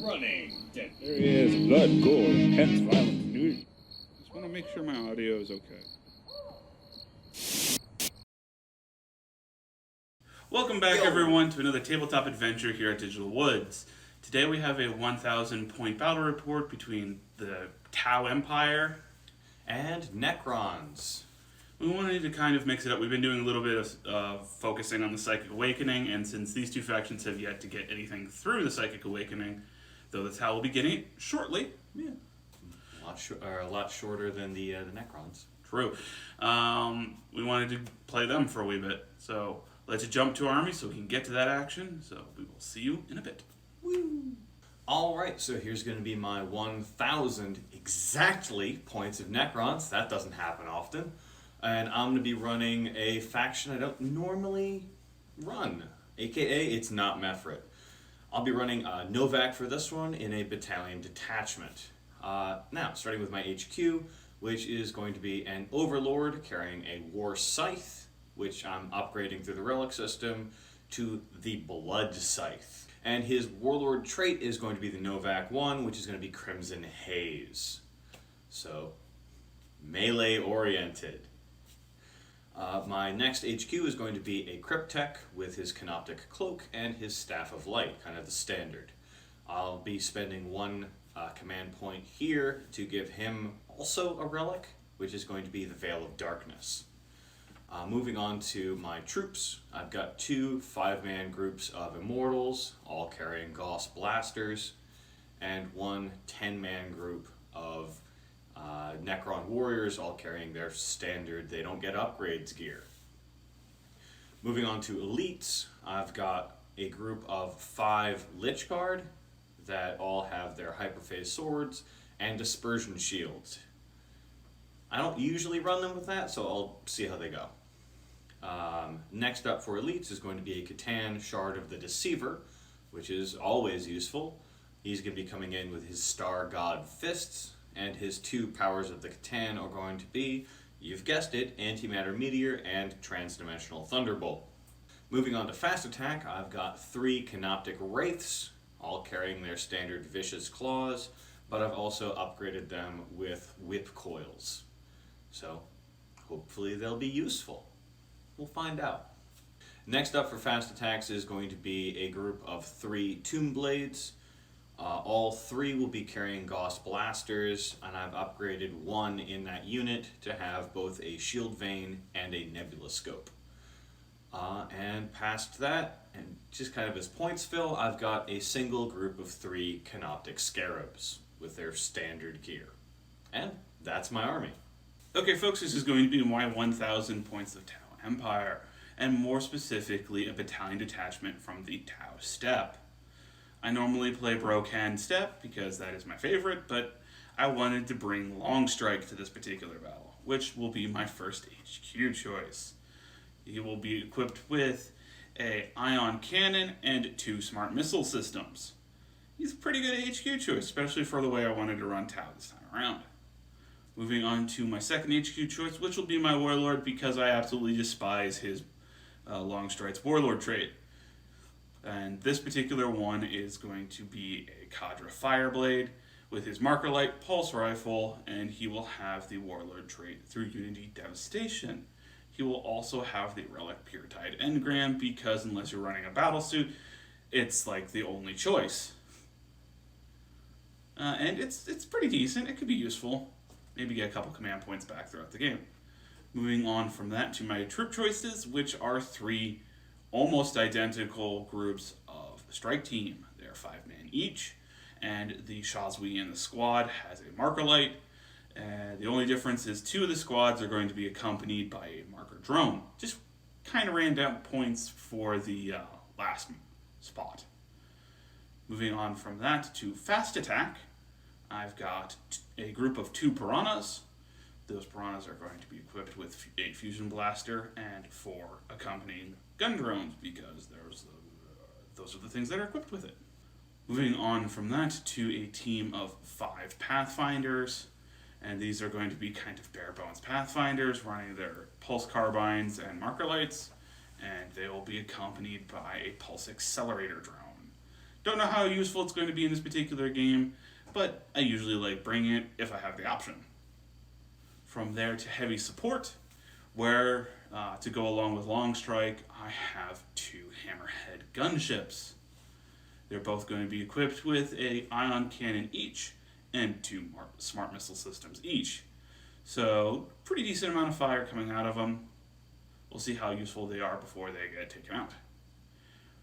running. There is blood, gore, intense violence, nudity. Just want to make sure my audio is okay. Welcome back, everyone, to another tabletop adventure here at Digital Woods. Today we have a 1,000 point battle report between the Tau Empire and Necrons. We wanted to kind of mix it up. We've been doing a little bit of focusing on the Psychic Awakening, and since these two factions have yet to get anything through the Psychic Awakening, though the Tau will be getting it shortly. Yeah. A lot shorter than the Necrons. True. We wanted to play them for a wee bit, so let's jump to our army so we can get to that action. So we will see you in a bit. Woo! Alright, so here's going to be my 1,000 exactly points of Necrons. That doesn't happen often. And I'm going to be running a faction I don't normally run, aka it's not Mefrit. I'll be running Novak for this one in a battalion detachment. Now, starting with my HQ, which is going to be an Overlord carrying a War Scythe, which I'm upgrading through the Relic system to the Blood Scythe. And his Warlord trait is going to be the Novak 1, which is going to be Crimson Haze. So, melee oriented. My next HQ is going to be a Cryptech with his Canoptic Cloak and his Staff of Light, kind of the standard. I'll be spending one command point here to give him also a relic, which is going to be the Veil of Darkness. Moving on to my troops, I've got two 5-man groups of Immortals, all carrying Gauss Blasters, and one 10-man group of Necron Warriors, all carrying their standard they don't get upgrades gear. Moving on to elites, I've got a group of 5 Lich Guard that all have their Hyperphase swords and dispersion shields. I don't usually run them with that, so I'll see how they go. Next up for elites is going to be a Catan Shard of the Deceiver, which is always useful. He's going to be coming in with his Star God Fists, and his 2 powers of the Catan are going to be, you've guessed it, Antimatter Meteor and Transdimensional Thunderbolt. Moving on to fast attack, I've got 3 Canoptic Wraiths, all carrying their standard Vicious Claws, but I've also upgraded them with Whip Coils. So, hopefully they'll be useful. We'll find out. Next up for fast attacks is going to be a group of 3 Tomb Blades. All 3 will be carrying Gauss Blasters, and I've upgraded one in that unit to have both a Shield Vein and a Nebula Scope. And past that, and just kind of as points fill, I've got a single group of 3 Canoptic Scarabs with their standard gear. And that's my army. Okay, folks, this is going to be my 1,000 points of Tau Empire, and more specifically, a battalion detachment from the Tau Steppe. I normally play Brocan Steppe because that is my favorite, but I wanted to bring Longstrike to this particular battle, which will be my first HQ choice. He will be equipped with a ion cannon and 2 smart missile systems. He's a pretty good HQ choice, especially for the way I wanted to run Tau this time around. Moving on to my second HQ choice, which will be my Warlord because I absolutely despise his Longstrike's Warlord trait. And this particular one is going to be a Cadre Fireblade with his Marker Light Pulse Rifle, and he will have the Warlord trait through Unity Devastation. He will also have the Relic Pure Tide Engram because unless you're running a battle suit, it's like the only choice. And it's pretty decent. It could be useful. Maybe get a couple command points back throughout the game. Moving on from that to my troop choices, which are 3 almost identical groups of the strike team. They're 5-man each, and the Shazwi in the squad has a Marker Light. The only difference is 2 of the squads are going to be accompanied by a Marker Drone. Just kind of ran down points for the last spot. Moving on from that to fast attack, I've got a group of 2 Piranhas. Those Piranhas are going to be equipped with a Fusion Blaster and 4 accompanying gun drones because those are the things that are equipped with it. Moving on from that to a team of 5 Pathfinders, and these are going to be kind of bare bones Pathfinders running their Pulse Carbines and Marker Lights, and they will be accompanied by a Pulse Accelerator drone. Don't know how useful it's going to be in this particular game, but I usually like bringing it if I have the option. From there to heavy support, where to go along with long strike, I have 2 hammerhead gunships. They're both going to be equipped with a ion cannon each and 2 smart missile systems each. So, pretty decent amount of fire coming out of them. We'll see how useful they are before they get taken out.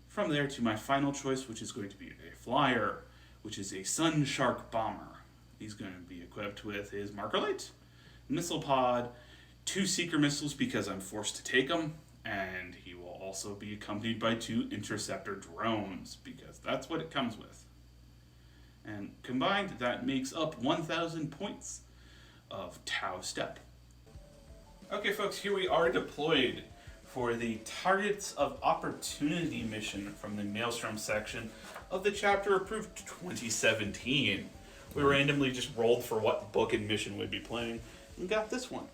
From there to my final choice, which is going to be a flyer, which is a Sun Shark bomber. He's going to be equipped with his marker light, missile pod, 2 seeker missiles because I'm forced to take them, and he will also be accompanied by 2 interceptor drones because that's what it comes with. And combined, that makes up 1,000 points of Tau Step. Okay, folks, here we are deployed for the Targets of Opportunity mission from the Maelstrom section of the chapter approved 2017. We randomly just rolled for what book and mission we'd be playing and got this one.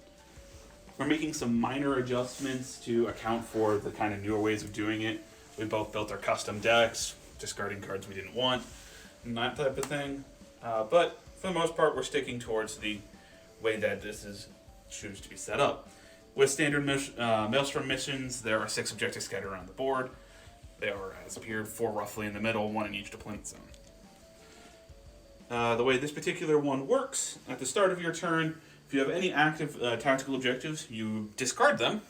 We're making some minor adjustments to account for the kind of newer ways of doing it. We both built our custom decks, discarding cards we didn't want, and that type of thing. But for the most part, we're sticking towards the way that this is choose to be set up. With standard Maelstrom missions, there are 6 objectives scattered around the board. They are, as appeared, 4 roughly in the middle, 1 in each deployment zone. The way this particular one works, at the start of your turn, if you have any active tactical objectives, you discard them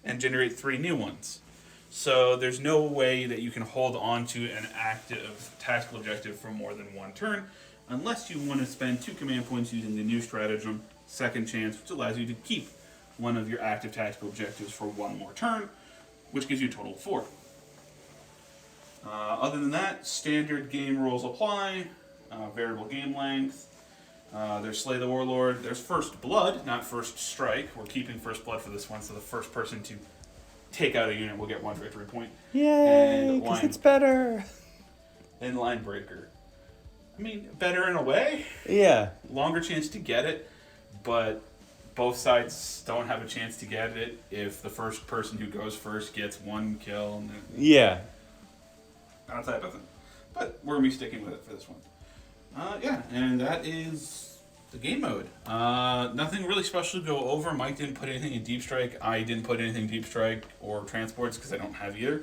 and generate 3 new ones. So there's no way that you can hold on to an active tactical objective for more than 1 turn, unless you want to spend 2 command points using the new stratagem, Second Chance, which allows you to keep one of your active tactical objectives for 1 more turn, which gives you a total of 4. Other than that, standard game rules apply, variable game length. There's Slay the Warlord. There's First Blood, not First Strike. We're keeping First Blood for this one, so the first person to take out a unit will get 1 victory point. Yay, because it's better. And Line Breaker. I mean, better in a way. Yeah. Longer chance to get it, but both sides don't have a chance to get it if the first person who goes first gets 1 kill. And Yeah. that type of thing. But we're going to be sticking with it for this one. Yeah, and that is the game mode. Nothing really special to go over. Mike didn't put anything in Deep Strike. I didn't put anything in Deep Strike or Transports because I don't have either.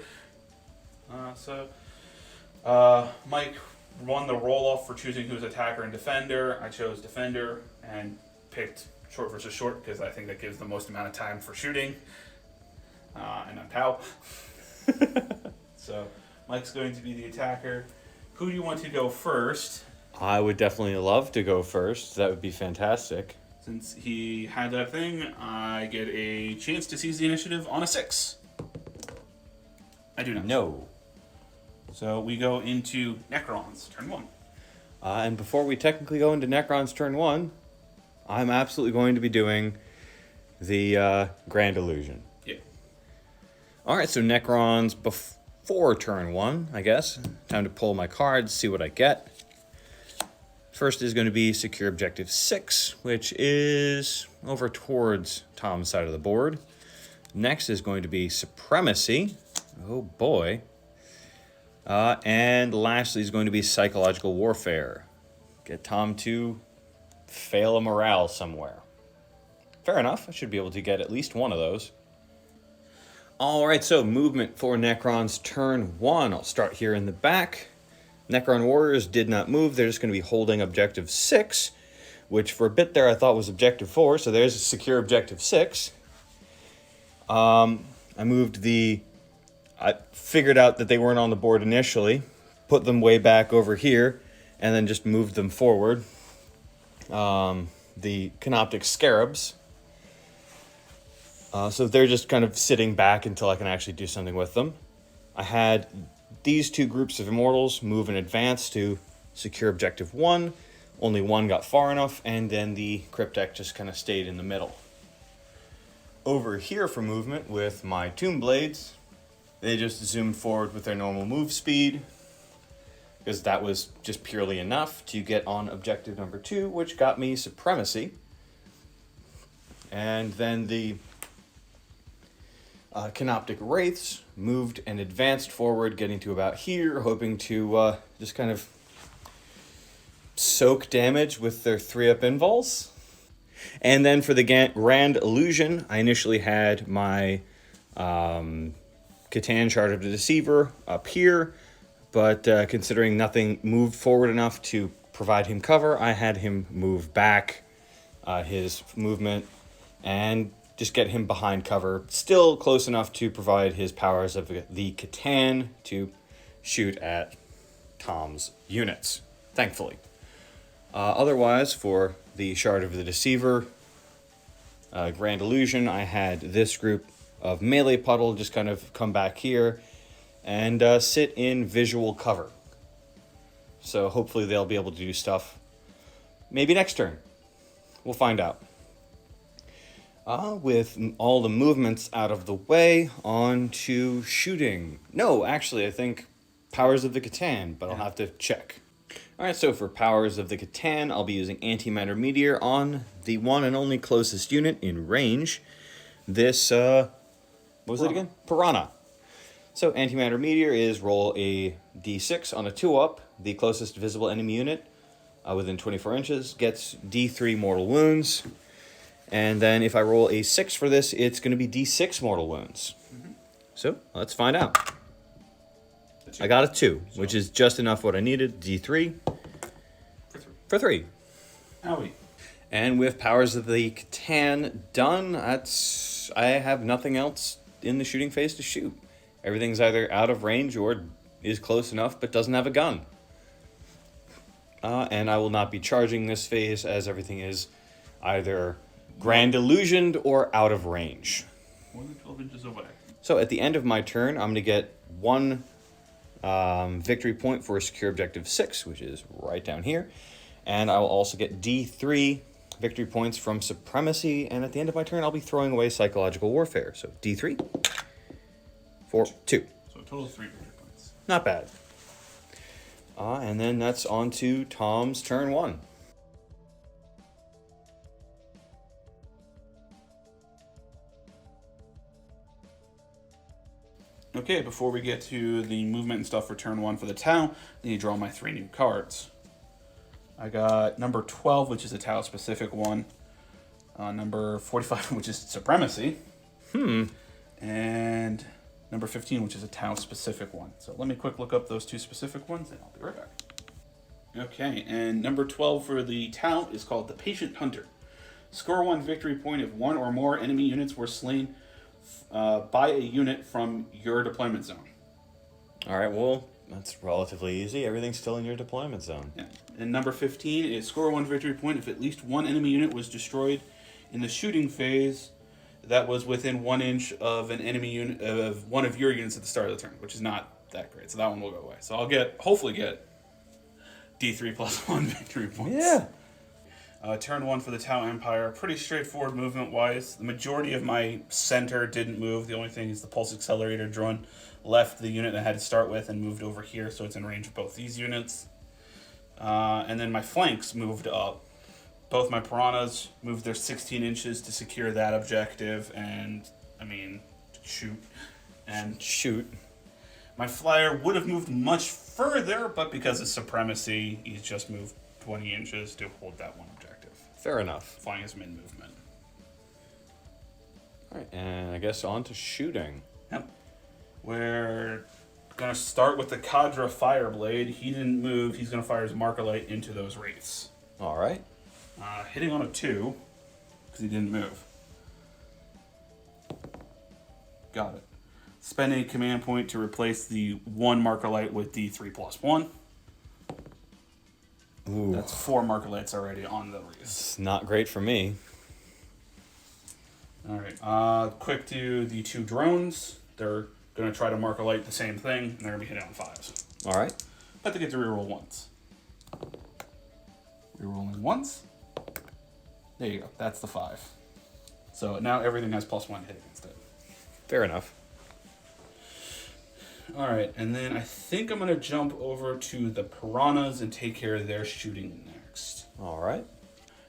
Mike won the roll-off for choosing who's attacker and defender. I chose defender and picked short versus short because I think that gives the most amount of time for shooting. And I'm Tau. So Mike's going to be the attacker. Who do you want to go first? I would definitely love to go first. That would be fantastic. Since he had that thing, I get a chance to seize the initiative on a 6. I do not. No. So we go into Necrons, turn 1. And before we technically go into Necron's turn 1, I'm absolutely going to be doing the Grand Illusion. Yeah. Alright, so Necron's before turn 1, I guess. Time to pull my cards, see what I get. First is going to be Secure Objective 6, which is over towards Tom's side of the board. Next is going to be Supremacy. Oh boy. And lastly is going to be Psychological Warfare. Get Tom to fail a morale somewhere. Fair enough. I should be able to get at least one of those. Alright, so movement for Necron's turn 1. I'll start here in the back. Necron Warriors did not move. They're just going to be holding Objective 6, which for a bit there I thought was Objective 4, so there's a Secure Objective 6. I figured out that they weren't on the board initially, put them way back over here, and then just moved them forward. The Canoptic Scarabs. So they're just kind of sitting back until I can actually do something with them. I had these 2 groups of Immortals move in advance to Secure Objective 1. Only one got far enough, and then the Cryptek just kind of stayed in the middle. Over here for movement with my Tomb Blades, they just zoomed forward with their normal move speed, because that was just purely enough to get on Objective number 2, which got me Supremacy. And then the Canoptic Wraiths moved and advanced forward, getting to about here, hoping to just kind of soak damage with their 3-up invols. And then for the Grand Illusion, I initially had my Catan Shard of the Deceiver up here, but considering nothing moved forward enough to provide him cover, I had him move back his movement and just get him behind cover, still close enough to provide his powers of the Catan to shoot at Tom's units, thankfully. Otherwise, for the Shard of the Deceiver, Grand Illusion, I had this group of melee puddle just kind of come back here and sit in visual cover. So hopefully they'll be able to do stuff maybe next turn. We'll find out. With all the movements out of the way, on to shooting. No, actually, I think Powers of the Catan, but I'll have to check. Alright, so for Powers of the Catan, I'll be using Antimatter Meteor on the one and only closest unit in range. This, what was it again? Piranha. So Antimatter Meteor is roll a d6 on a 2-up. The closest visible enemy unit within 24 inches gets d3 mortal wounds. And then if I roll a 6 for this, it's going to be d6 mortal wounds. So let's find out. I got a 2, which is just enough what I needed. D3. For 3. Owie. And with Powers of the Catan done, I have nothing else in the shooting phase to shoot. Everything's either out of range or is close enough but doesn't have a gun. And I will not be charging this phase as everything is either Grand Illusioned or out of range. More than 12 inches away. So at the end of my turn, I'm going to get 1 victory point for Secure Objective 6, which is right down here. And I will also get D3 victory points from Supremacy. And at the end of my turn, I'll be throwing away Psychological Warfare. So D3 for 2. So a total of 3 victory points. Not bad. And then that's on to Tom's turn 1. Okay, before we get to the movement and stuff for turn 1 for the Tau, I need to draw my 3 new cards. I got number 12, which is a Tau-specific one. Number 45, which is Supremacy. And number 15, which is a Tau-specific one. So let me quick look up those 2 specific ones, and I'll be right back. Okay, and number 12 for the Tau is called the Patient Hunter. Score 1 victory point if 1 or more enemy units were slain by a unit from your deployment zone. All right, well, that's relatively easy. Everything's still in your deployment zone. Yeah. And number 15 is score 1 victory point if at least 1 enemy unit was destroyed in the shooting phase that was within 1 inch of an enemy unit of one of your units at the start of the turn, which is not that great. So that one will go away. So I'll hopefully get D3 plus 1 victory points. Yeah. Turn 1 for the Tau Empire. Pretty straightforward movement-wise. The majority of my center didn't move. The only thing is the Pulse Accelerator drone left the unit I had to start with and moved over here, so it's in range of both these units. And then my flanks moved up. Both my Piranhas moved their 16 inches to secure that objective and, shoot. And Shoot. my Flyer would have moved much further, but because of Supremacy, he's just moved 20 inches to hold that one objective. Fair enough. Flying is mid-movement. All right, and I guess on to shooting. Yep. We're going to start with the Kadra Fireblade. He didn't move. He's going to fire his Markalite into those wraiths. All right. Hitting on a 2, because he didn't move. Got it. Spend a command point to replace the 1 Markalite with D3 plus 1. Ooh. That's 4 Markalites already on the wraiths. It's not great for me. All right. Quick to the 2 drones. They're going to try to Markalite the same thing, and they're going to be hitting on 5s. All right. But they get to reroll once. Rerolling once. There you go. That's the 5. So now everything has plus 1 hit against it. Fair enough. All right, and then I think I'm going to jump over to the Piranhas and take care of their shooting next. All right.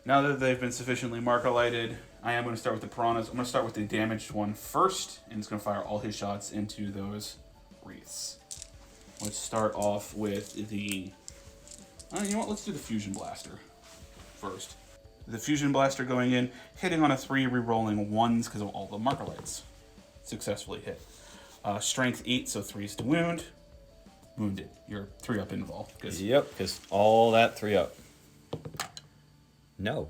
Now that they've been sufficiently Markalighted, I am going to start with the piranhas. I'm going to start with the damaged one first, and it's going to fire all his shots into those wraiths. Let's start off with the... you know what? Let's do the fusion blaster first. The fusion blaster going in, hitting on a 3, re-rolling 1s because of all the marker lights. Successfully hit. Strength 8, so 3s to wound. Wounded. You're 3 up invul. Yep, because all that 3 up. No.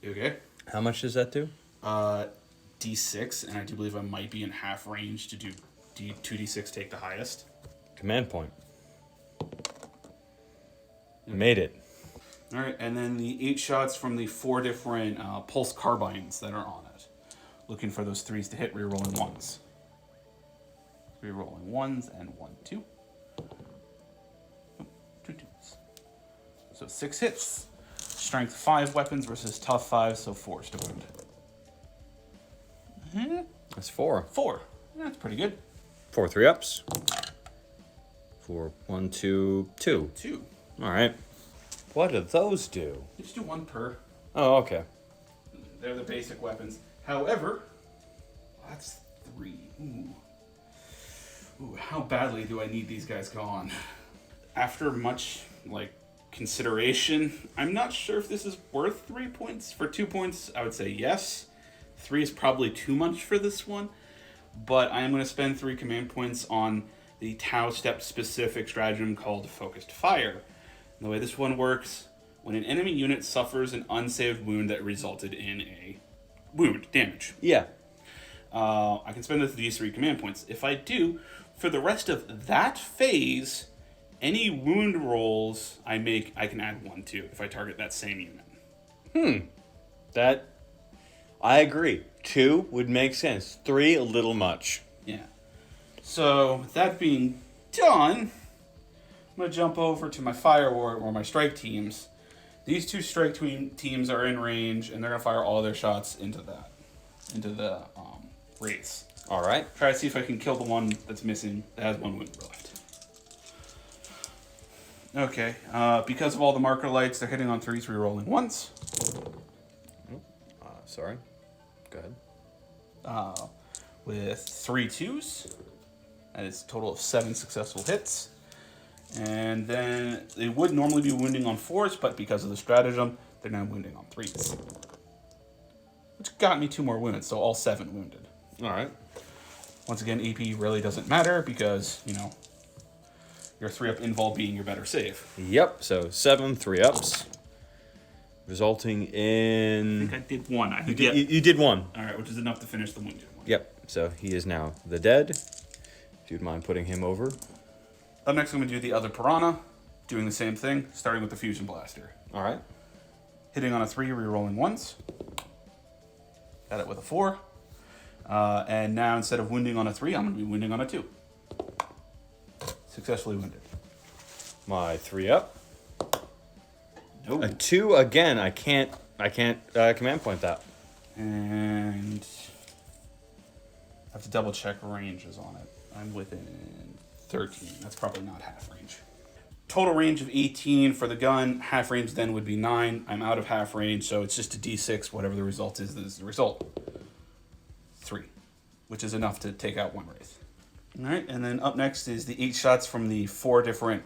Okay. How much does that do? D6, and I do believe I might be in half range to do 2d6 take the highest. Command point. Made it. All right, and then the 8 shots from the 4 different pulse carbines that are on it. Looking for those 3s to hit, re-rolling 1s. Re-rolling 1s and 1, 2. 2 2s. So 6 hits. Strength 5 weapons versus tough 5, so 4s to wound. That's 4. 4. That's pretty good. 4 3 ups. 4 1 2 2. 2. All right. What do those do? You just do 1 per. Oh, okay. They're the basic weapons. However, that's 3. Ooh, how badly do I need these guys gone? After much, consideration, I'm not sure if this is worth 3 points. For 2 points, I would say yes. 3 is probably too much for this one. But I am going to spend 3 command points on the Tau Step specific stratagem called Focused Fire. And the way this one works, when an enemy unit suffers an unsaved wound that resulted in a wound damage, Yeah. I can spend these 3 command points. If I do, for the rest of that phase, any wound rolls I make, I can add 1 to if I target that same unit. That, I agree. 2 would make sense. 3, a little much. Yeah. So, with that being done, I'm going to jump over to my fire or my strike teams. These 2 strike teams are in range, and they're going to fire all their shots into the wraiths. All right. Try to see if I can kill the one that's missing that has 1 wound left. Okay, because of all the marker lights, they're hitting on 3s, re-rolling 1s. Sorry. Go ahead. With 3 2s. That is a total of 7 successful hits. And then they would normally be wounding on 4s, but because of the stratagem, they're now wounding on 3s. Which got me 2 more wounds, so all 7 wounded. All right. Once again, AP really doesn't matter because, your 3-up invul being your better save. Yep. So 7 3 ups, resulting in. I think I did 1. You did 1. All right, which is enough to finish the wounded one. Yep. So he is now the dead. If you'd mind putting him over. Up next, I'm going to do the other piranha, doing the same thing, starting with the fusion blaster. All right. Hitting on a 3, re-rolling 1s. Got it with a 4. And now instead of wounding on a 3, I'm going to be wounding on a 2. Successfully wounded. My 3 up. Nope. A 2 again. I can't command point that. And I have to double check ranges on it. I'm within 13. That's probably not half range. Total range of 18 for the gun. Half range then would be 9. I'm out of half range, so it's just a d6. Whatever the result is the result. 3, which is enough to take out 1 wraith. All right, and then up next is the 8 shots from the 4 different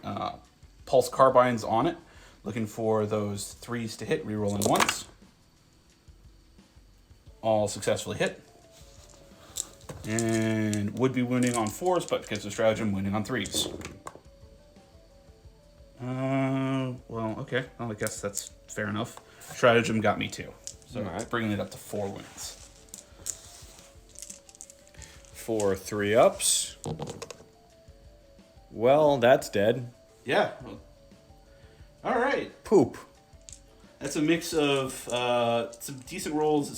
pulse carbines on it. Looking for those 3s to hit, re-rolling 1s. All successfully hit. And would be wounding on 4s, but because of stratagem, wounding on 3s. Well, okay. Well, I guess that's fair enough. Stratagem got me 2. So Alright. bringing it up to 4 wounds. 4 3 ups. Well, that's dead. Yeah. Well, all right. Poop. That's a mix of some decent rolls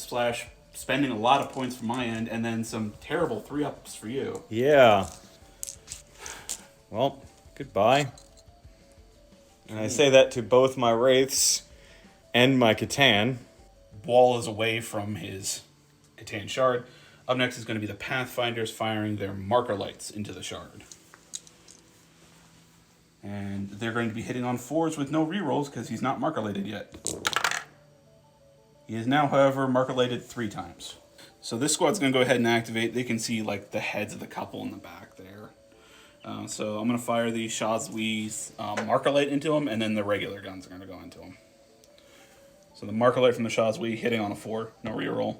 / spending a lot of points from my end, and then some terrible 3-ups for you. Yeah. Well, goodbye. And I say that to both my wraiths and my Catan. Wall is away from his Catan shard. Up next is going to be the Pathfinders firing their marker lights into the shard. And they're going to be hitting on 4s with no rerolls because he's not marker lighted yet. He is now, however, marker-lighted 3 times. So this squad's going to go ahead and activate. They can see like the heads of the couple in the back there. So I'm going to fire the Shazwee's marker light into him, and then the regular guns are going to go into him. So the marker light from the Shazwee hitting on a 4, no reroll.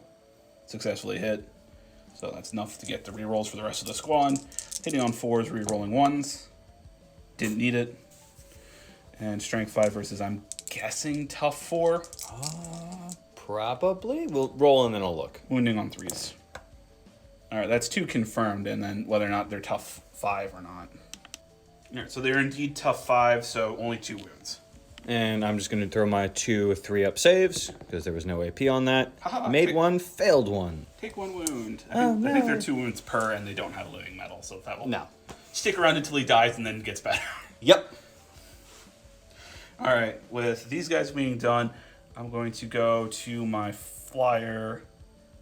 Successfully hit. So that's enough to get the rerolls for the rest of the squad. Hitting on 4s, rerolling 1s. Didn't need it. And strength 5 versus, I'm guessing, tough 4. Probably. We'll roll and then I'll look. Wounding on 3s. Alright, that's 2 confirmed, and then whether or not they're tough 5 or not. Alright, so they're indeed tough 5, so only 2 wounds. And I'm just going to throw my 2 3-up saves, because there was no AP on that. Haha, Made take- 1, failed 1. Take 1 wound. I Oh, think no. they're 2 wounds per, and they don't have living metal, so that will No. stick around until he dies and then gets better. Yep. Alright, with these guys being done, I'm going to go to my flyer,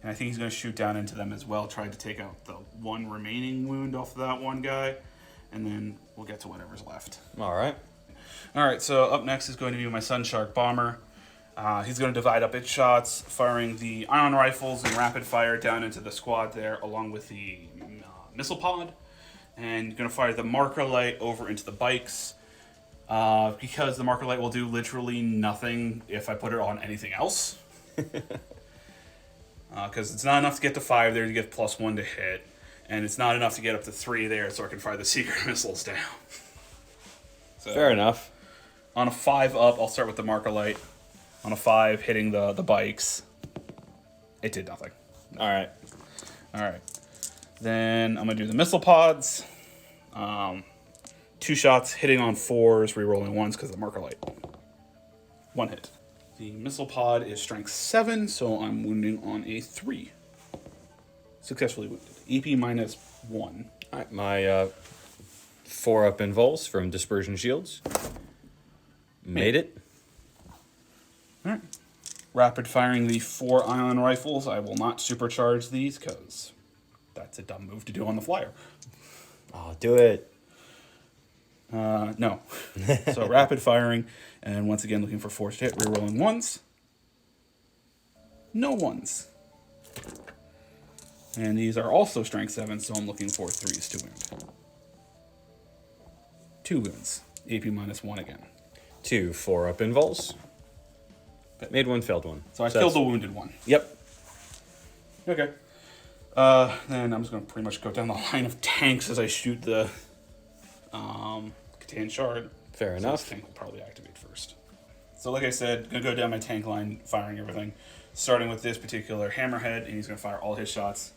and I think he's going to shoot down into them as well, trying to take out the 1 remaining wound off of that one guy, and then we'll get to whatever's left. All right. Alright, so up next is going to be my Sun Shark Bomber. He's going to divide up its shots, firing the ion rifles and rapid fire down into the squad there, along with the missile pod, and going to fire the marker light over into the bikes. Because the marker light will do literally nothing if I put it on anything else. Because it's not enough to get to 5 there to get +1 to hit. And it's not enough to get up to 3 there so I can fire the secret missiles down. So, Fair enough. on a 5 up, I'll start with the marker light. On a 5, hitting the bikes. It did nothing. All right. Alright. Then I'm going to do the missile pods. 2 shots, hitting on 4s, rerolling 1s because of the marker light. 1 hit. The missile pod is strength 7, so I'm wounding on a 3. Successfully wounded. EP minus 1. All right. My 4-up invols from Dispersion Shields. Made it. Alright. Rapid firing the 4 ion rifles. I will not supercharge these because that's a dumb move to do on the flyer. Oh, do it. No. So rapid firing, and once again looking for forced hit, rerolling 1s. No 1s. And these are also strength 7, so I'm looking for 3s to wound. 2 wounds. AP minus 1 again. 2 4-up invols. Made 1, failed 1. So I killed the wounded one. Yep. Okay. Then I'm just going to pretty much go down the line of tanks as I shoot the Catan Shard. Fair So enough. this tank will probably activate first. So like I said, going to go down my tank line, firing everything. Starting with this particular Hammerhead, and he's going to fire all his shots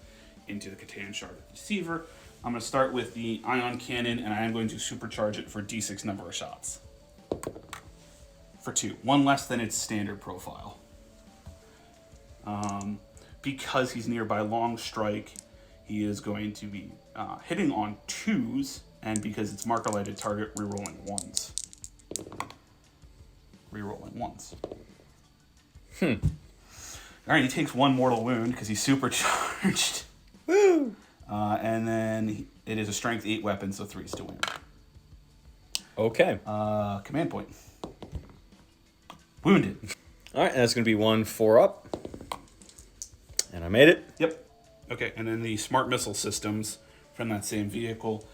into the Catan Shard Deceiver. I'm going to start with the Ion Cannon, and I am going to supercharge it for D6 number of shots. For 2. 1 less than its standard profile. Because he's nearby long strike, he is going to be hitting on 2s, and because it's marker lighted target, rerolling 1s. Rerolling 1s. Alright, he takes 1 mortal wound because he's supercharged. Woo! And then it is a strength 8 weapon, so 3s to wound. Okay. Command point. Wounded. All right. That's going to be 1 4-up. And I made it. Yep. Okay, and then the smart missile systems from that same vehicle,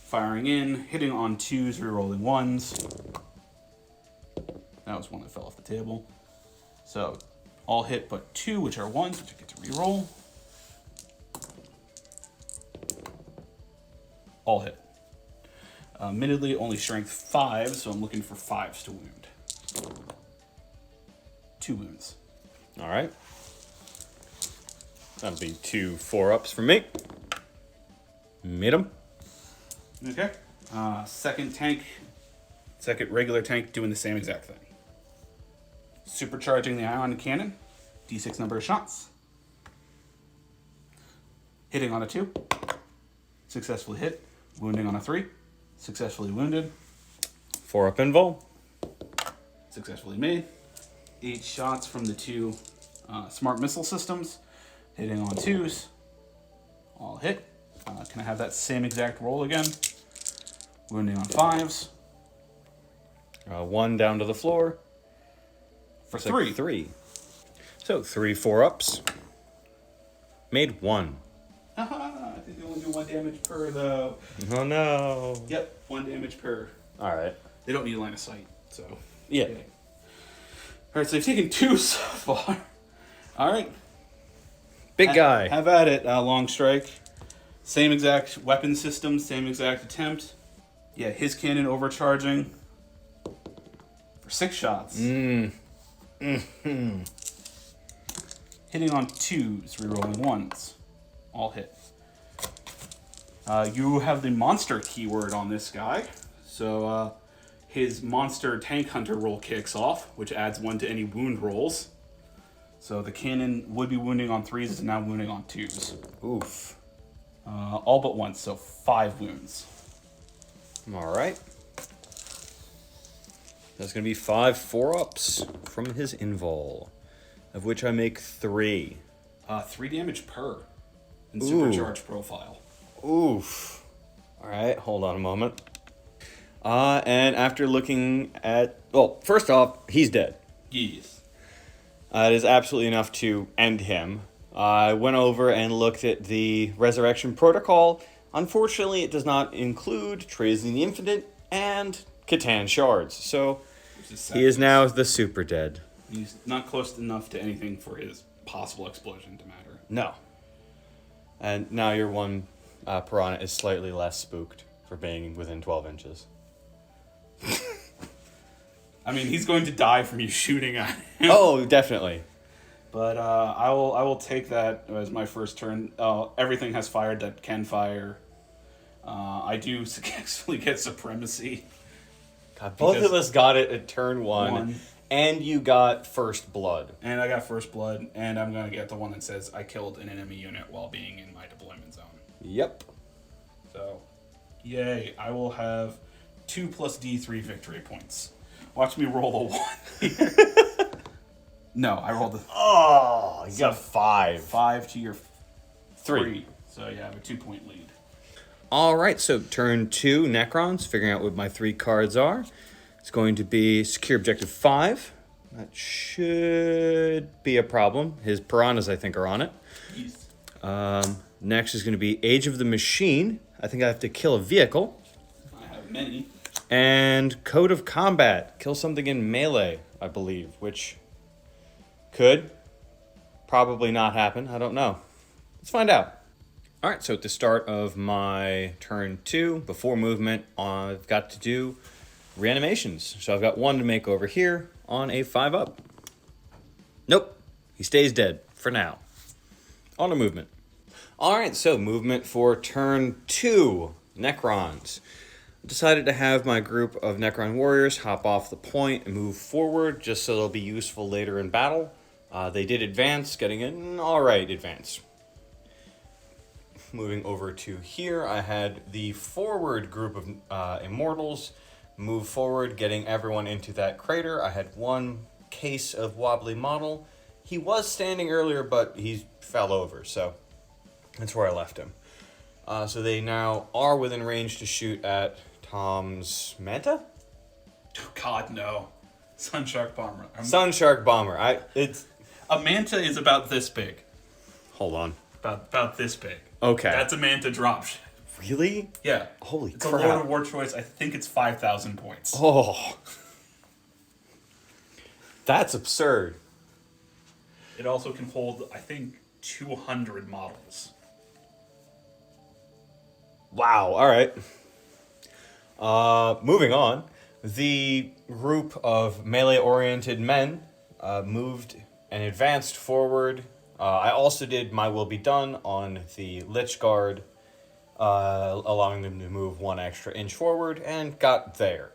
firing in, hitting on 2s, rerolling 1s. That was one that fell off the table. So, all hit but 2, which are 1s, which I get to reroll. All hit. Admittedly, only strength 5, so I'm looking for 5s to wound. 2 wounds. All right. That'll be 2 4-ups for me. Made them. Okay. Second regular tank doing the same exact thing. Supercharging the ion cannon. D6 number of shots. Hitting on a 2. Successfully hit. Wounding on a 3. Successfully wounded. 4-up invol. Successfully made. 8 shots from the 2 smart missile systems. Hitting on 2s. All hit. Can I have that same exact roll again? Wounding on 5s. 1 down to the floor. For Looks like 3. 3. So 3 4-ups. Made 1. Haha, I think they only do 1 damage per, though. Oh no. Yep, 1 damage per. Alright. They don't need line of sight, so. Yeah. Okay. Alright, so they've taken 2 so far. Alright. Big guy. Have at it, long strike. Same exact weapon system, same exact attempt. Yeah, his cannon overcharging for 6 shots. Hitting on 2s, rerolling 1s. All hit. You have the monster keyword on this guy. So his monster tank hunter roll kicks off, which adds 1 to any wound rolls. So the cannon would be wounding on 3s, is now wounding on 2s. Oof. All but once, so 5 wounds. Alright. That's going to be 5 4-ups from his invul, of which I make 3. 3 damage per in Ooh. supercharged profile. Oof. Alright, hold on a moment. And after looking at... Well, first off, he's dead. Yes. It is absolutely enough to end him. I went over and looked at the resurrection protocol. Unfortunately, it does not include Trazen the Infinite and Catan shards. So he is now the super dead. He's not close enough to anything for his possible explosion to matter. No. And now your one piranha is slightly less spooked for being within 12 inches. I mean, he's going to die from you shooting at him. Oh, definitely. But I will take that as my first turn. Everything has fired that can fire. I do successfully get supremacy. God, both of us got it at turn 1. One. And you got first blood. And I got first blood, and I'm going to get the one that says I killed an enemy unit while being in my deployment zone. Yep. So, yay. I will have 2 plus D3 victory points. Watch me roll a 1. No, I rolled a Oh, you got 5. 5 to your 3. 3. So, yeah, I have a 2-point lead. All right, so turn 2, Necrons, figuring out what my 3 cards are. It's going to be Secure Objective 5. That should be a problem. His piranhas, I think, are on it. Yes. Next is going to be Age of the Machine. I think I have to kill a vehicle. I have many. And Code of Combat. Kill something in melee, I believe, which could probably not happen. I don't know. Let's find out. All right, so at the start of my turn 2, before movement, I've got to do reanimations. So I've got 1 to make over here on a 5-up. Nope, he stays dead for now. On to movement. All right, so movement for turn 2, Necrons. Decided to have my group of Necron warriors hop off the point and move forward just so they'll be useful later in battle. They did advance, getting an alright advance. Moving over to here, I had the forward group of Immortals move forward, getting everyone into that crater. I had 1 case of wobbly model. He was standing earlier, but he fell over, so that's where I left him. So they now are within range to shoot at Tom's Manta? God, no. Sunshark Bomber. Sunshark Bomber. It's... A Manta is about this big. Hold on. About this big. Okay. That's a Manta dropship. Really? Yeah. Holy it's crap. It's a Lord of War choice. I think it's 5,000 points. Oh. That's absurd. It also can hold, I think, 200 models. Wow, alright. Moving on. The group of melee-oriented men moved and advanced forward. I also did My Will Be Done on the Lich Guard, allowing them to move 1 extra inch forward, and got there.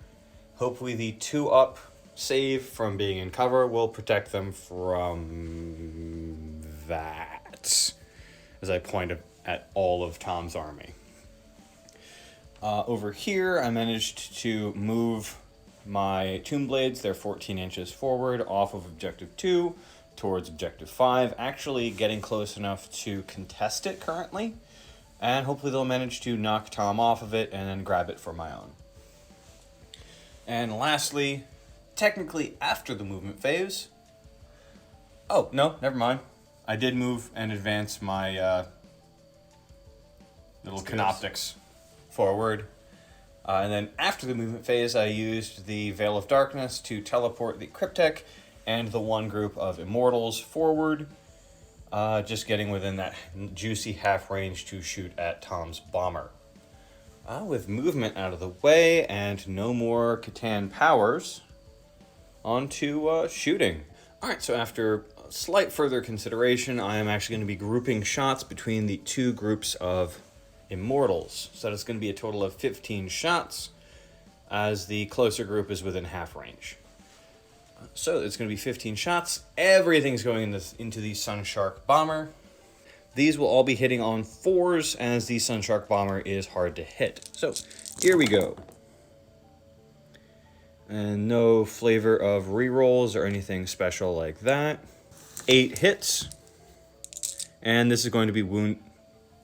Hopefully the 2-up save from being in cover will protect them from that, as I point at all of Tom's army. Over here, I managed to move my Tomb Blades, they're 14 inches forward, off of Objective 2 towards Objective 5, actually getting close enough to contest it currently, and hopefully they'll manage to knock Tom off of it and then grab it for my own. And lastly, technically after the movement phase, Oh, no, never mind. I did move and advance my little canoptics forward. And then after the movement phase, I used the Veil of Darkness to teleport the Cryptek and the one group of Immortals forward. Just getting within that juicy half range to shoot at Tom's bomber. With movement out of the way and no more Catan powers, on to shooting. Alright, so after slight further consideration, I am actually going to be grouping shots between the two groups of Immortals. So that's going to be a total of 15 shots, as the closer group is within half range. So it's going to be 15 shots. Everything's going into the Sunshark Bomber. These will all be hitting on 4s, as the Sunshark Bomber is hard to hit. So here we go. And no flavor of rerolls or anything special like that. 8 hits. And this is going to be wound.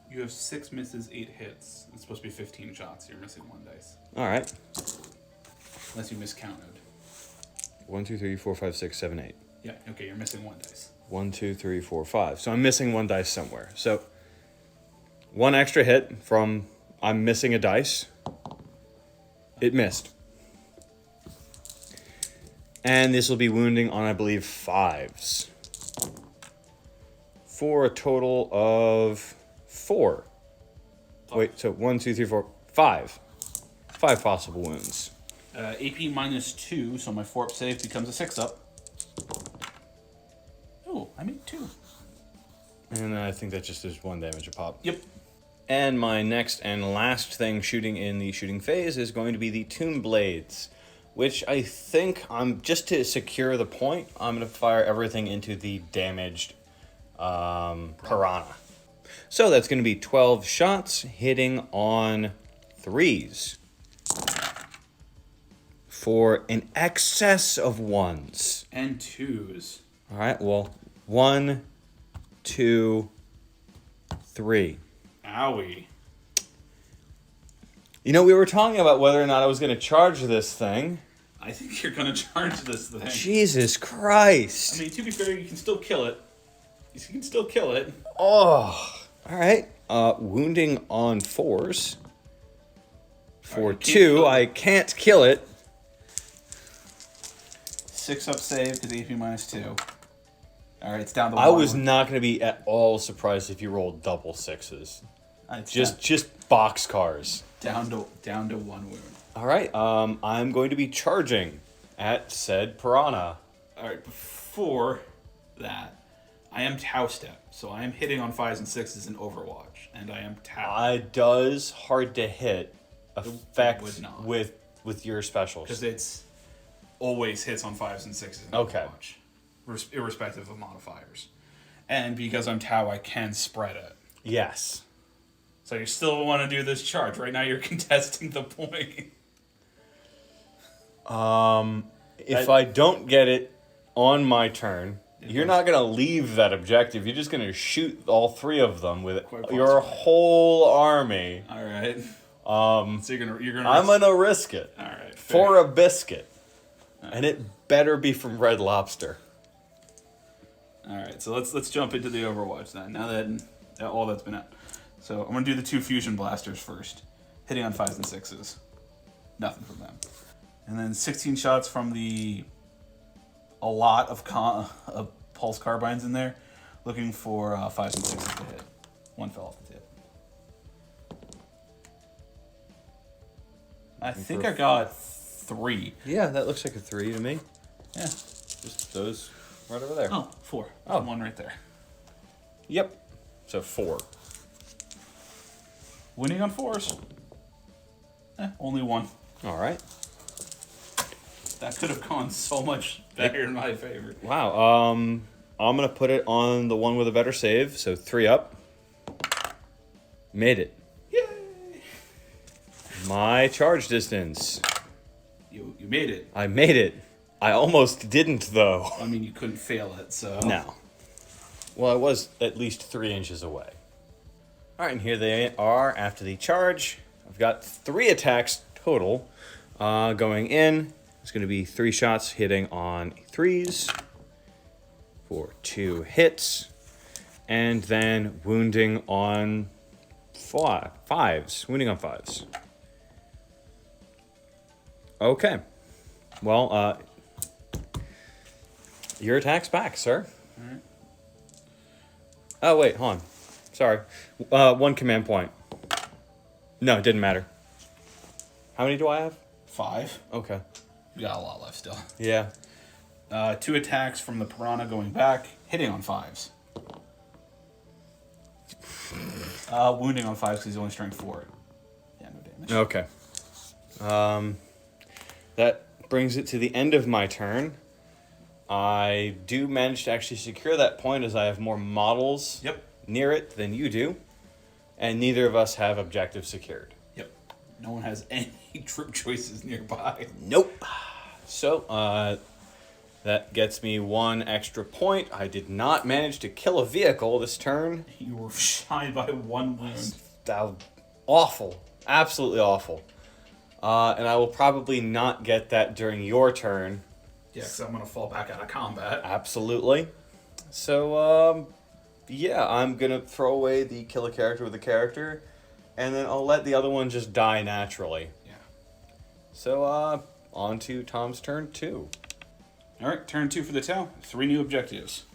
You have 6 misses, 8 hits. It's supposed to be 15 shots. You're missing 1 dice. Alright. Unless you miscounted. 1, 2, 3, 4, 5, 6, 7, 8. Yeah, okay, you're missing 1 dice. 1, 2, 3, 4, 5. So I'm missing 1 dice somewhere. So 1 extra hit from I'm missing a dice. It missed. And this will be wounding on, I believe, 5s. For a total of 4. Wait, so 1, 2, 3, 4, 5. 5 possible wounds. AP -2, so my 4-up save becomes a 6-up. Oh, I made 2. And I think that just is 1 damage a pop. Yep. And my next and last thing shooting in the shooting phase is going to be the Tomb Blades, which I think just to secure the point, I'm going to fire everything into the damaged Piranha. So that's going to be 12 shots hitting on 3s for an excess of 1s. And 2s. All right, well, 1, 2, 3. Owie. You know, we were talking about whether or not I was going to charge this thing. I think you're going to charge this thing. Jesus Christ. I mean, to be fair, you can still kill it. You can still kill it. Oh, all right. Wounding on 4s. For Alright, 2, I can't kill it. 6-up save because AP -2. All right, it's down to 1. I was not going to be at all surprised if you rolled double 6s. It's Just boxcars. down to 1 wound. All right. I'm going to be charging at said Piranha. All right, before that, I am Tau Step, so I am hitting on 5s and 6s in Overwatch, and I am Tau. Does hard to hit affect would not. with your specials? Because it's always hits on 5s and 6s in Okay. Overwatch, irrespective of modifiers. And because I'm Tau, I can spread it. Yes. So you still want to do this charge. Right now you're contesting the point. If I don't get it on my turn, you're not going to leave that objective. You're just going to shoot all 3 of them with Quite your possibly. whole army. All right. So you're gonna. I'm going to risk it. All right. For a biscuit. And it better be from Red Lobster. All right. So let's jump into the Overwatch then. Now that all that's been out. So I'm gonna do the 2 fusion blasters first, hitting on 5s and 6s. Nothing from them. And then 16 shots from a lot of pulse carbines in there, looking for 5s and 6s to hit. 1 fell off the tip. I think I got 3. Yeah, that looks like a 3 to me. Yeah. Just those right over there. Oh, 4. Oh. 1 right there. Yep. So 4. Winning on 4s. Only 1. All right. That could have gone so much better in my favor. Wow. I'm going to put it on the one with a better save. So 3 up. Made it. Yay! My charge distance. You made it. I made it. I almost didn't, though. I mean, you couldn't fail it, so. No. Well, I was at least 3 inches away. All right, and here they are after the charge. I've got 3 attacks total going in. It's going to be 3 shots hitting on 3s for 2 hits. And then wounding on 5s. Wounding on 5s. Okay. Well, your attack's back, sir. Alright. Oh, wait, hold on. Sorry. 1 command point. No, it didn't matter. How many do I have? 5. Okay. We got a lot left still. Yeah. 2 attacks from the piranha going back, hitting on 5s. Wounding on 5s because he's only strength 4. Yeah, no damage. Okay. That brings it to the end of my turn. I do manage to actually secure that point as I have more models Yep. near it than you do. And neither of us have objectives secured. Yep. No one has any troop choices nearby. Nope. So, that gets me 1 extra point. I did not manage to kill a vehicle this turn. You were shined by 1 wound. That was awful. Absolutely awful. And I will probably not get that during your turn. Yeah, because I'm going to fall back out of combat. Absolutely. So, yeah, I'm going to throw away the kill a character with a character. And then I'll let the other one just die naturally. Yeah. So, on to Tom's turn 2. Alright, turn 2 for the Tau. 3 new objectives.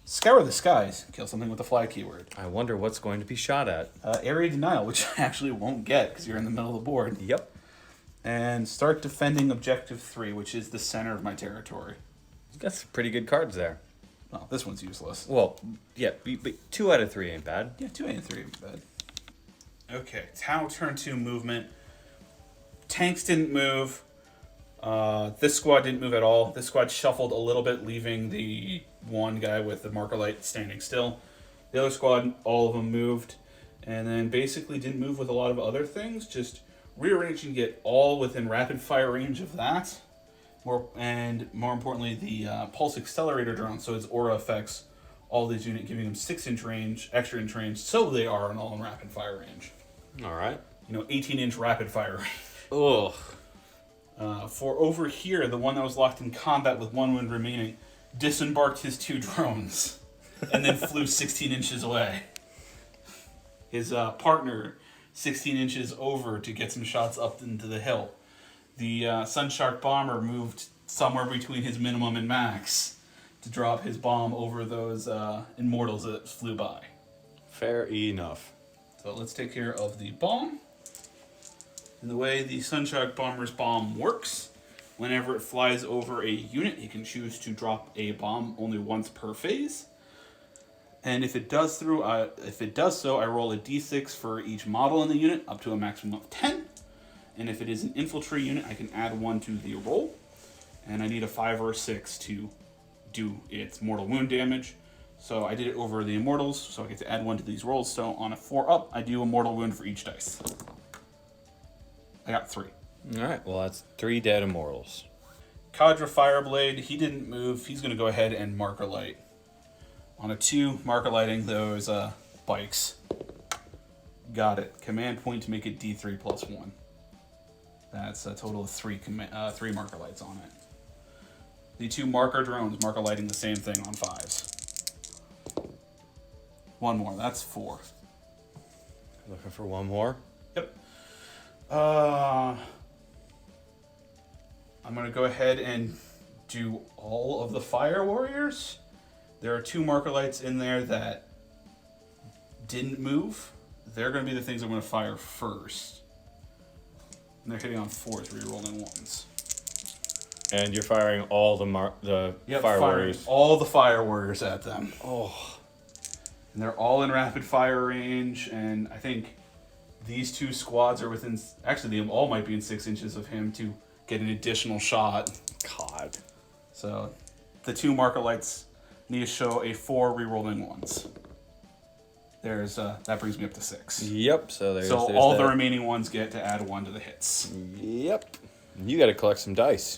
Scour the skies. Kill something with the fly keyword. I wonder what's going to be shot at. Area denial, which I actually won't get because you're in the middle of the board. Yep. And start defending objective 3, which is the center of my territory. You've got some pretty good cards there. Well, this one's useless. Well, yeah, but 2 out of 3 ain't bad. Yeah, 2 and 3 ain't bad. Okay, Tau turn 2 movement. Tanks didn't move. This squad didn't move at all. This squad shuffled a little bit, leaving the one guy with the marker light standing still. The other squad, all of them moved. And then basically didn't move with a lot of other things, just rearranging to get all within rapid fire range of that. More importantly, the pulse accelerator drone, so its aura affects all these units, giving them 6-inch range, extra inch range, so they are all in rapid fire range. All right. 18-inch rapid fire range. Ugh. For over here, the one that was locked in combat with 1 wound remaining disembarked his 2 drones and then flew 16 inches away. His partner 16 inches over to get some shots up into the hill. The Sunshark bomber moved somewhere between his minimum and max to drop his bomb over those immortals that flew by. Fair enough. So let's take care of the bomb. And the way the Sunshark bomber's bomb works, whenever it flies over a unit, it can choose to drop a bomb only once per phase. And if it does so, I roll a d6 for each model in the unit, up to a maximum of 10. And if it is an infantry unit, I can add 1 to the roll. And I need a 5 or a 6 to do its mortal wound damage. So I did it over the immortals, so I get to add 1 to these rolls. So on a 4 up, I do a mortal wound for each dice. I got 3. All right. Well, that's 3 dead immortals. Kadra Fireblade, he didn't move. He's going to go ahead and marker light. On a 2, marker lighting those bikes. Got it. Command point to make it D3 plus 1. That's a total of 3 marker lights on it. The 2 marker drones, marker lighting the same thing on 5s. 1 more, that's 4. Looking for 1 more. Yep. I'm going to go ahead and do all of the fire warriors. There are 2 marker lights in there that didn't move. They're going to be the things I'm going to fire first. And they're hitting on 4s, re-rolling 1s. And you're firing all the fire warriors. All the fire warriors at them. Oh. And they're all in rapid fire range, and I think these 2 squads are within... Actually, they all might be in 6 inches of him to get an additional shot. God. So, the 2 marker lights need to show a 4 re-rolling 1s. There's that brings me up to 6. Yep. So there's all that. the remaining ones get to add 1 to the hits. Yep. You got to collect some dice.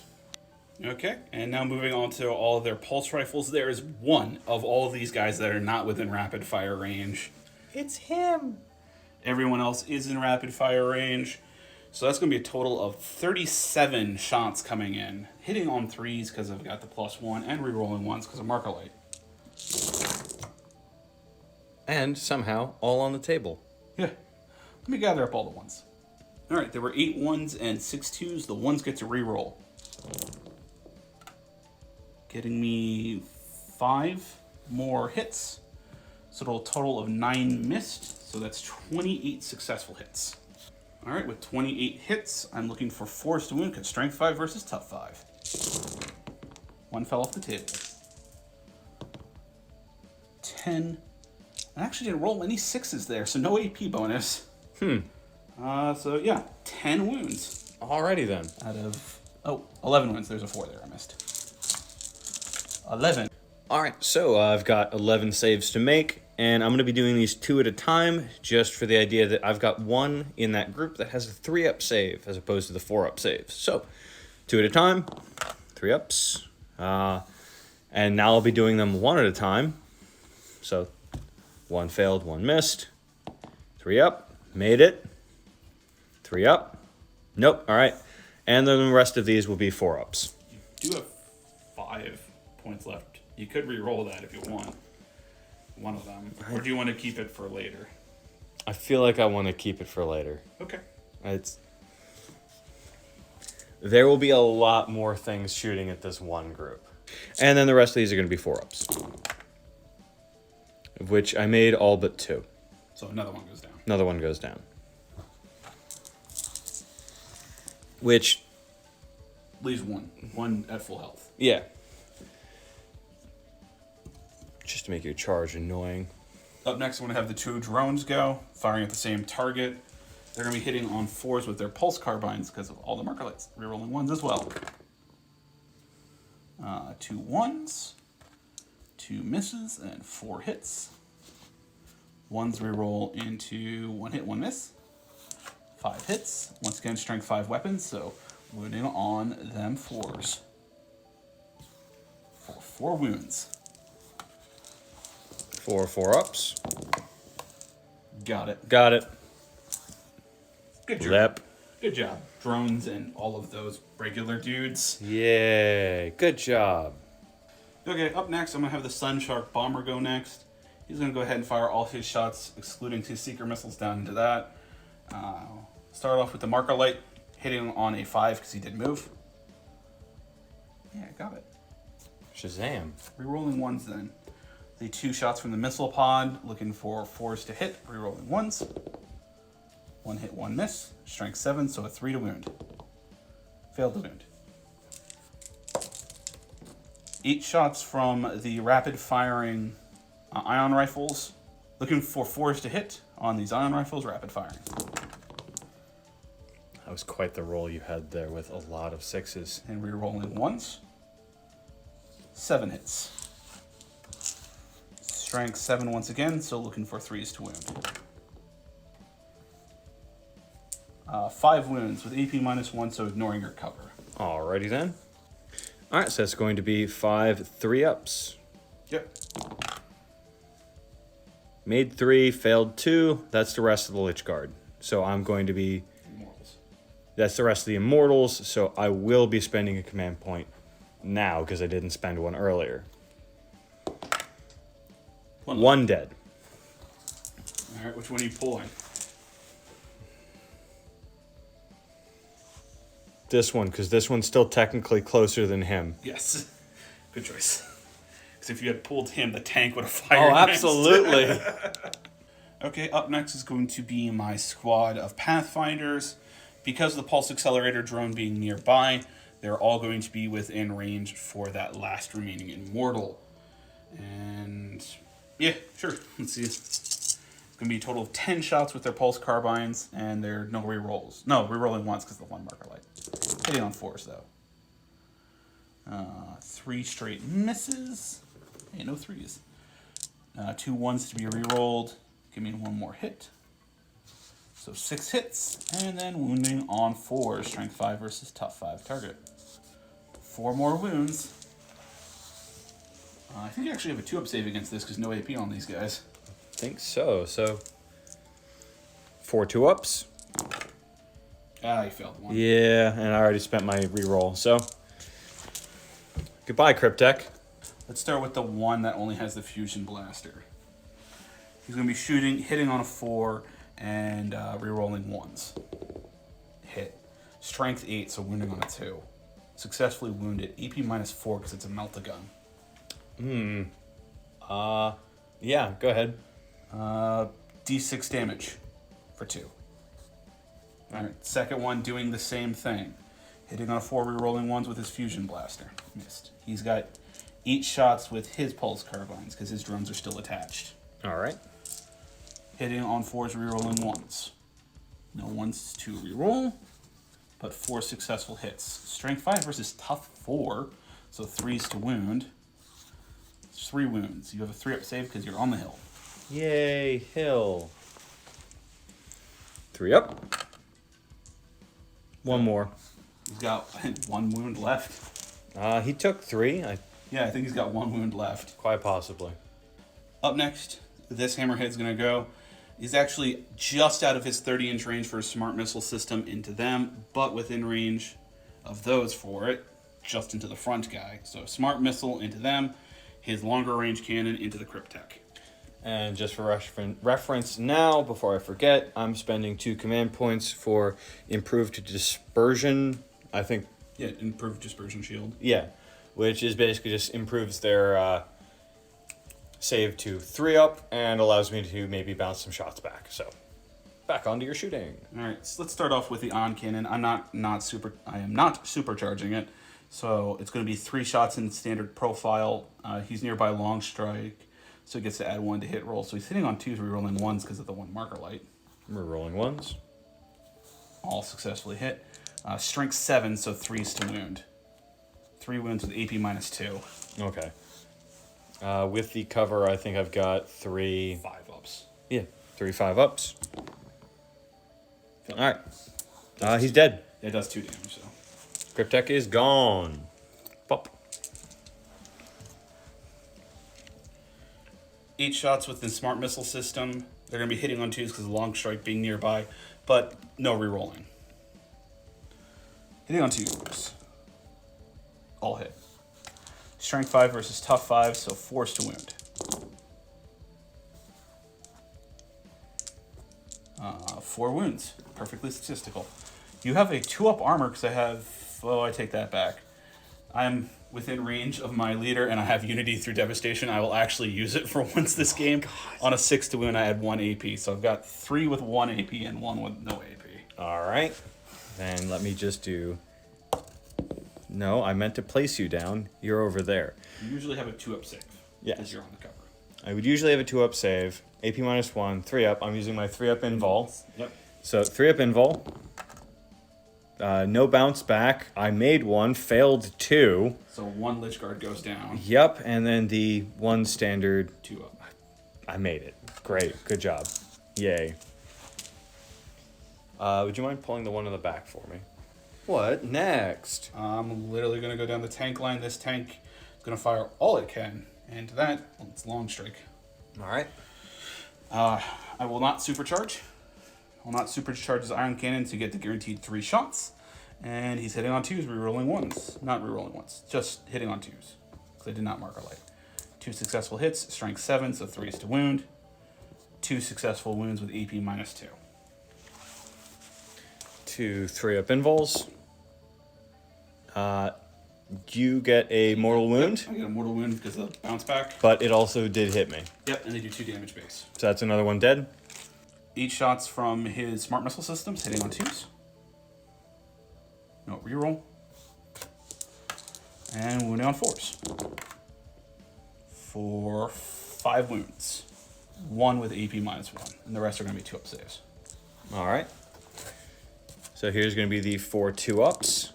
Okay, and now moving on to all of their pulse rifles. There is 1 of all of these guys that are not within rapid fire range. It's him. Everyone else is in rapid fire range. So that's going to be a total of 37 shots coming in. Hitting on 3s because I've got the +1 and re-rolling 1s because of marker light. And somehow all on the table. Yeah. Let me gather up all the ones. All right, there were 8 ones and 6 twos. The ones get to reroll. Getting me 5 more hits. So it'll total of 9 missed. So that's 28 successful hits. All right, with 28 hits, I'm looking for force to wound because strength 5 versus tough 5. 1 fell off the table. 10. I actually didn't roll any 6s there, so no AP bonus. So yeah, 10 wounds. Alrighty then. Out of 11 wounds. There's a 4 there I missed. 11. Alright, so I've got 11 saves to make, and I'm going to be doing these 2 at a time, just for the idea that I've got one in that group that has a 3-up save, as opposed to the 4-up saves. So, 2 at a time, 3 ups, and now I'll be doing them 1 at a time. So, 1 failed, 1 missed, 3 up, made it, 3 up, nope, alright, and then the rest of these will be 4 ups. You do have 5 points left. You could re-roll that if you want. One of them. Or do you want to keep it for later? I feel like I want to keep it for later. Okay. There will be a lot more things shooting at this one group. And then the rest of these are going to be 4-ups. Of which I made all but 2. So another one goes down. Another one goes down. Which, Leaves 1. 1 at full health. yeah. Just to make your charge annoying. Up next, I'm going to have the 2 drones go, firing at the same target. They're going to be hitting on 4s with their pulse carbines because of all the marker lights. Rerolling 1s as well. 2 1s, 2 misses, and 4 hits. 1s reroll into 1 hit, 1 miss. 5 hits. Once again, strength 5 weapons, so wounding on them 4s. For 4 wounds. 4 4-ups. Got it. Got it. Good job. Lep. Good job. Drones and all of those regular dudes. Yay. Good job. Okay, up next, I'm going to have the Sun Shark Bomber go next. He's going to go ahead and fire all his shots, excluding 2 Seeker missiles down into that. Start off with the marker light, hitting on a 5 because he did move. Yeah, got it. Shazam. Rerolling 1s then. The 2 shots from the missile pod, looking for 4s to hit, rerolling 1s. 1 hit, 1 miss. Strength 7, so a 3 to wound. Failed to wound. 8 shots from the rapid firing ion rifles, looking for 4s to hit on these ion rifles, rapid firing. That was quite the roll you had there with a lot of 6s. And rerolling 1s. 7 hits. Strength 7 once again, so looking for 3s to wound. 5 wounds with AP -1, so ignoring your cover. Alrighty then. Alright, so that's going to be 5 3-ups. Yep. Made 3, failed 2. That's the rest of the Lich Guard. So I'm going to be... Immortals. That's the rest of the Immortals, so I will be spending a command point now because I didn't spend one earlier. 1 dead. Alright, which one are you pulling? This one, because this one's still technically closer than him. Yes. Good choice. Because if you had pulled him, the tank would have fired. Oh, absolutely. Okay, up next is going to be my squad of Pathfinders. Because of the Pulse Accelerator drone being nearby, they're all going to be within range for that last remaining Immortal. And yeah, sure. Let's see. It's going to be a total of 10 shots with their Pulse Carbines, and there are no rerolls. No, rerolling once because of the 1 marker light. Hitting on 4s, though. 3 straight misses. Hey, no 3s. 2 1s to be rerolled. Give me 1 more hit. So 6 hits, and then wounding on 4. Strength 5 versus tough 5 target. 4 more wounds. I think you actually have a 2-up save against this because no AP on these guys. I think so. So 4 2-ups. Ah, you failed 1. Yeah, and I already spent my reroll. So goodbye, Cryptek. Let's start with the one that only has the Fusion Blaster. He's going to be hitting on a 4, and rerolling 1s. Hit. Strength 8, so wounding on a 2. Successfully wounded. AP minus 4 because it's a melt-a-gun. Yeah, go ahead. D6 damage for 2. Alright, second one doing the same thing. Hitting on a 4, rerolling 1s with his fusion blaster. Missed. He's got 8 shots with his pulse carbines because his drones are still attached. All right. Hitting on 4s, rerolling 1s. No 1s to reroll, but 4 successful hits. Strength 5 versus tough 4, so 3s to wound. 3 wounds. You have a 3-up save because you're on the hill. Yay, hill. 3 up. 1 more. He's got 1 wound left. He took 3. Yeah, I think he's got 1 wound left. Quite possibly. Up next, this hammerhead's going to go. He's actually just out of his 30-inch range for a smart missile system into them, but within range of those for it, just into the front guy. So smart missile into them, his longer range cannon into the Cryptek. And just for reference now, before I forget, I'm spending 2 command points for improved dispersion. I think. Yeah, improved dispersion shield. Yeah, which is basically just improves their save to 3 up and allows me to maybe bounce some shots back. So, back onto your shooting. All right, so let's start off with the on cannon. I am not supercharging it, so it's going to be 3 shots in standard profile. He's nearby long strike, so he gets to add 1 to hit roll. So he's hitting on 2s, rerolling 1s because of the 1 marker light. We're rolling 1s. All successfully hit. Strength 7, so 3s to wound. 3 wounds with AP minus 2. Okay. With the cover, I think I've got 3... 5 ups. Yeah, 3 5-ups. All right. He's dead. It does 2 damage, so. Cryptek is gone. Pop. 8 shots with the smart missile system. They're going to be hitting on 2s because of long strike being nearby, but no rerolling. Hitting on 2s. All hit. Strength 5 versus tough 5, so 4s to wound. 4 wounds. Perfectly statistical. You have a 2-up armor because I have... Oh, I take that back. I'm within range of my leader and I have Unity through Devastation. I will actually use it for once this game. On a 6 to wound, I had 1 AP. So I've got 3 with 1 AP and 1 with no AP. All right. Then let me just do... No, I meant to place you down. You're over there. You usually have a 2-up save. Yes. Because you're on the cover. I would usually have a 2-up save. AP minus 1, 3-up. I'm using my 3-up invul. Yep. So 3-up invul. No bounce back. I made 1, failed 2. So 1 Lich Guard goes down. Yep, and then the 1 standard. 2-up. I made it. Great. Good job. Yay. Would you mind pulling the one in the back for me? What next? I'm literally going to go down the tank line. This tank is going to fire all it can. And to that, well, it's long strike. All right. I will not supercharge. I will not supercharge his iron cannon to get the guaranteed 3 shots. And he's hitting on 2s, rerolling 1s. Not rerolling 1s, just hitting on 2s. Because I did not mark a light. 2 successful hits, strength 7, so 3s to wound. 2 successful wounds with AP minus 2. 2 3-up invuls. You get a mortal wound, I get a mortal wound because of the bounce back. but it also did hit me. Yep, and they do 2 damage base. So that's another one dead. 8 shots from his smart missile systems, hitting on 2s. No reroll. And wounding on 4s. For 5 wounds. 1 with AP minus 1. And the rest are going to be 2-up saves. All right. So here's going to be the 4 2-ups,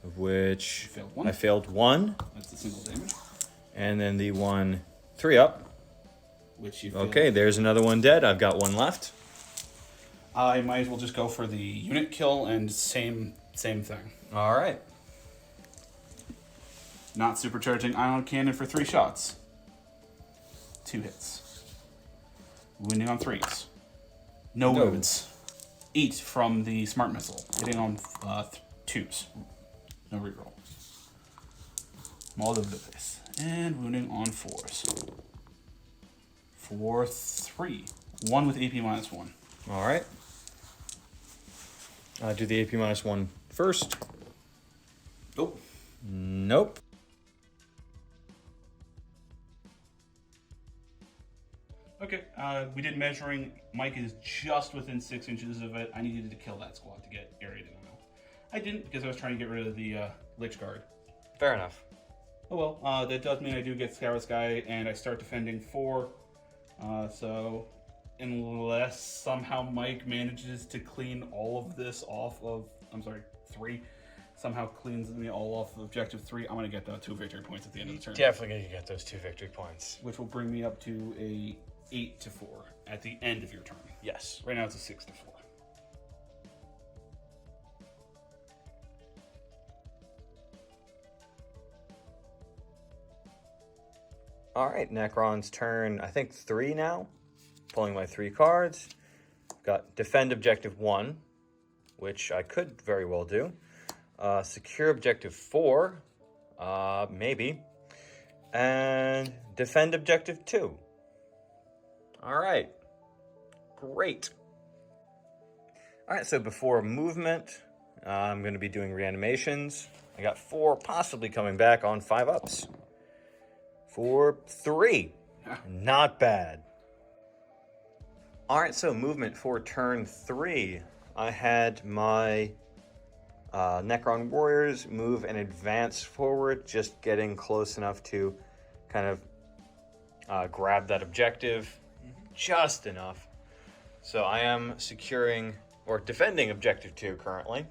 of which You failed 1. I failed 1, That's the single damage. and then the 1 3-up. Which you failed. Okay, there's another one dead. I've got 1 left. I might as well just go for the unit kill and same thing. All right. Not supercharging ion cannon for 3 shots. 2 hits. Wounding on 3s. No No. wounds. 8 from the smart missile. Hitting on 2s. No reroll. I'm all over the place. And wounding on 4s. for 3. 1 with AP -1. All right. Do the AP -1 first. Nope. Nope. Okay, we did measuring. Mike is just within 6 inches of it. I needed to kill that squad to get area to know. I didn't because I was trying to get rid of the Lich Guard. Fair enough. Oh well, that does mean I do get Scour's Guy, and I start defending 4. So, unless somehow Mike manages to clean all of this off of, 3, somehow cleans me all off of objective 3, I'm going to get the 2 victory points at the end of the turn. Definitely going to get those 2 victory points. Which will bring me up to a 8-4 at the end of your turn. Yes. Right now it's a 6-4. All right, Necron's turn, I think 3 now. Pulling my 3 cards. Got Defend Objective 1, which I could very well do. Secure Objective 4, maybe. And Defend Objective 2. All right. Great. All right, so before movement, I'm going to be doing reanimations. I got 4 possibly coming back on 5-ups. For 3. Not bad. All right, so movement for turn 3. I had my Necron warriors move and advance forward, just getting close enough to kind of grab that objective. Just enough. So I am securing or defending objective 2 currently.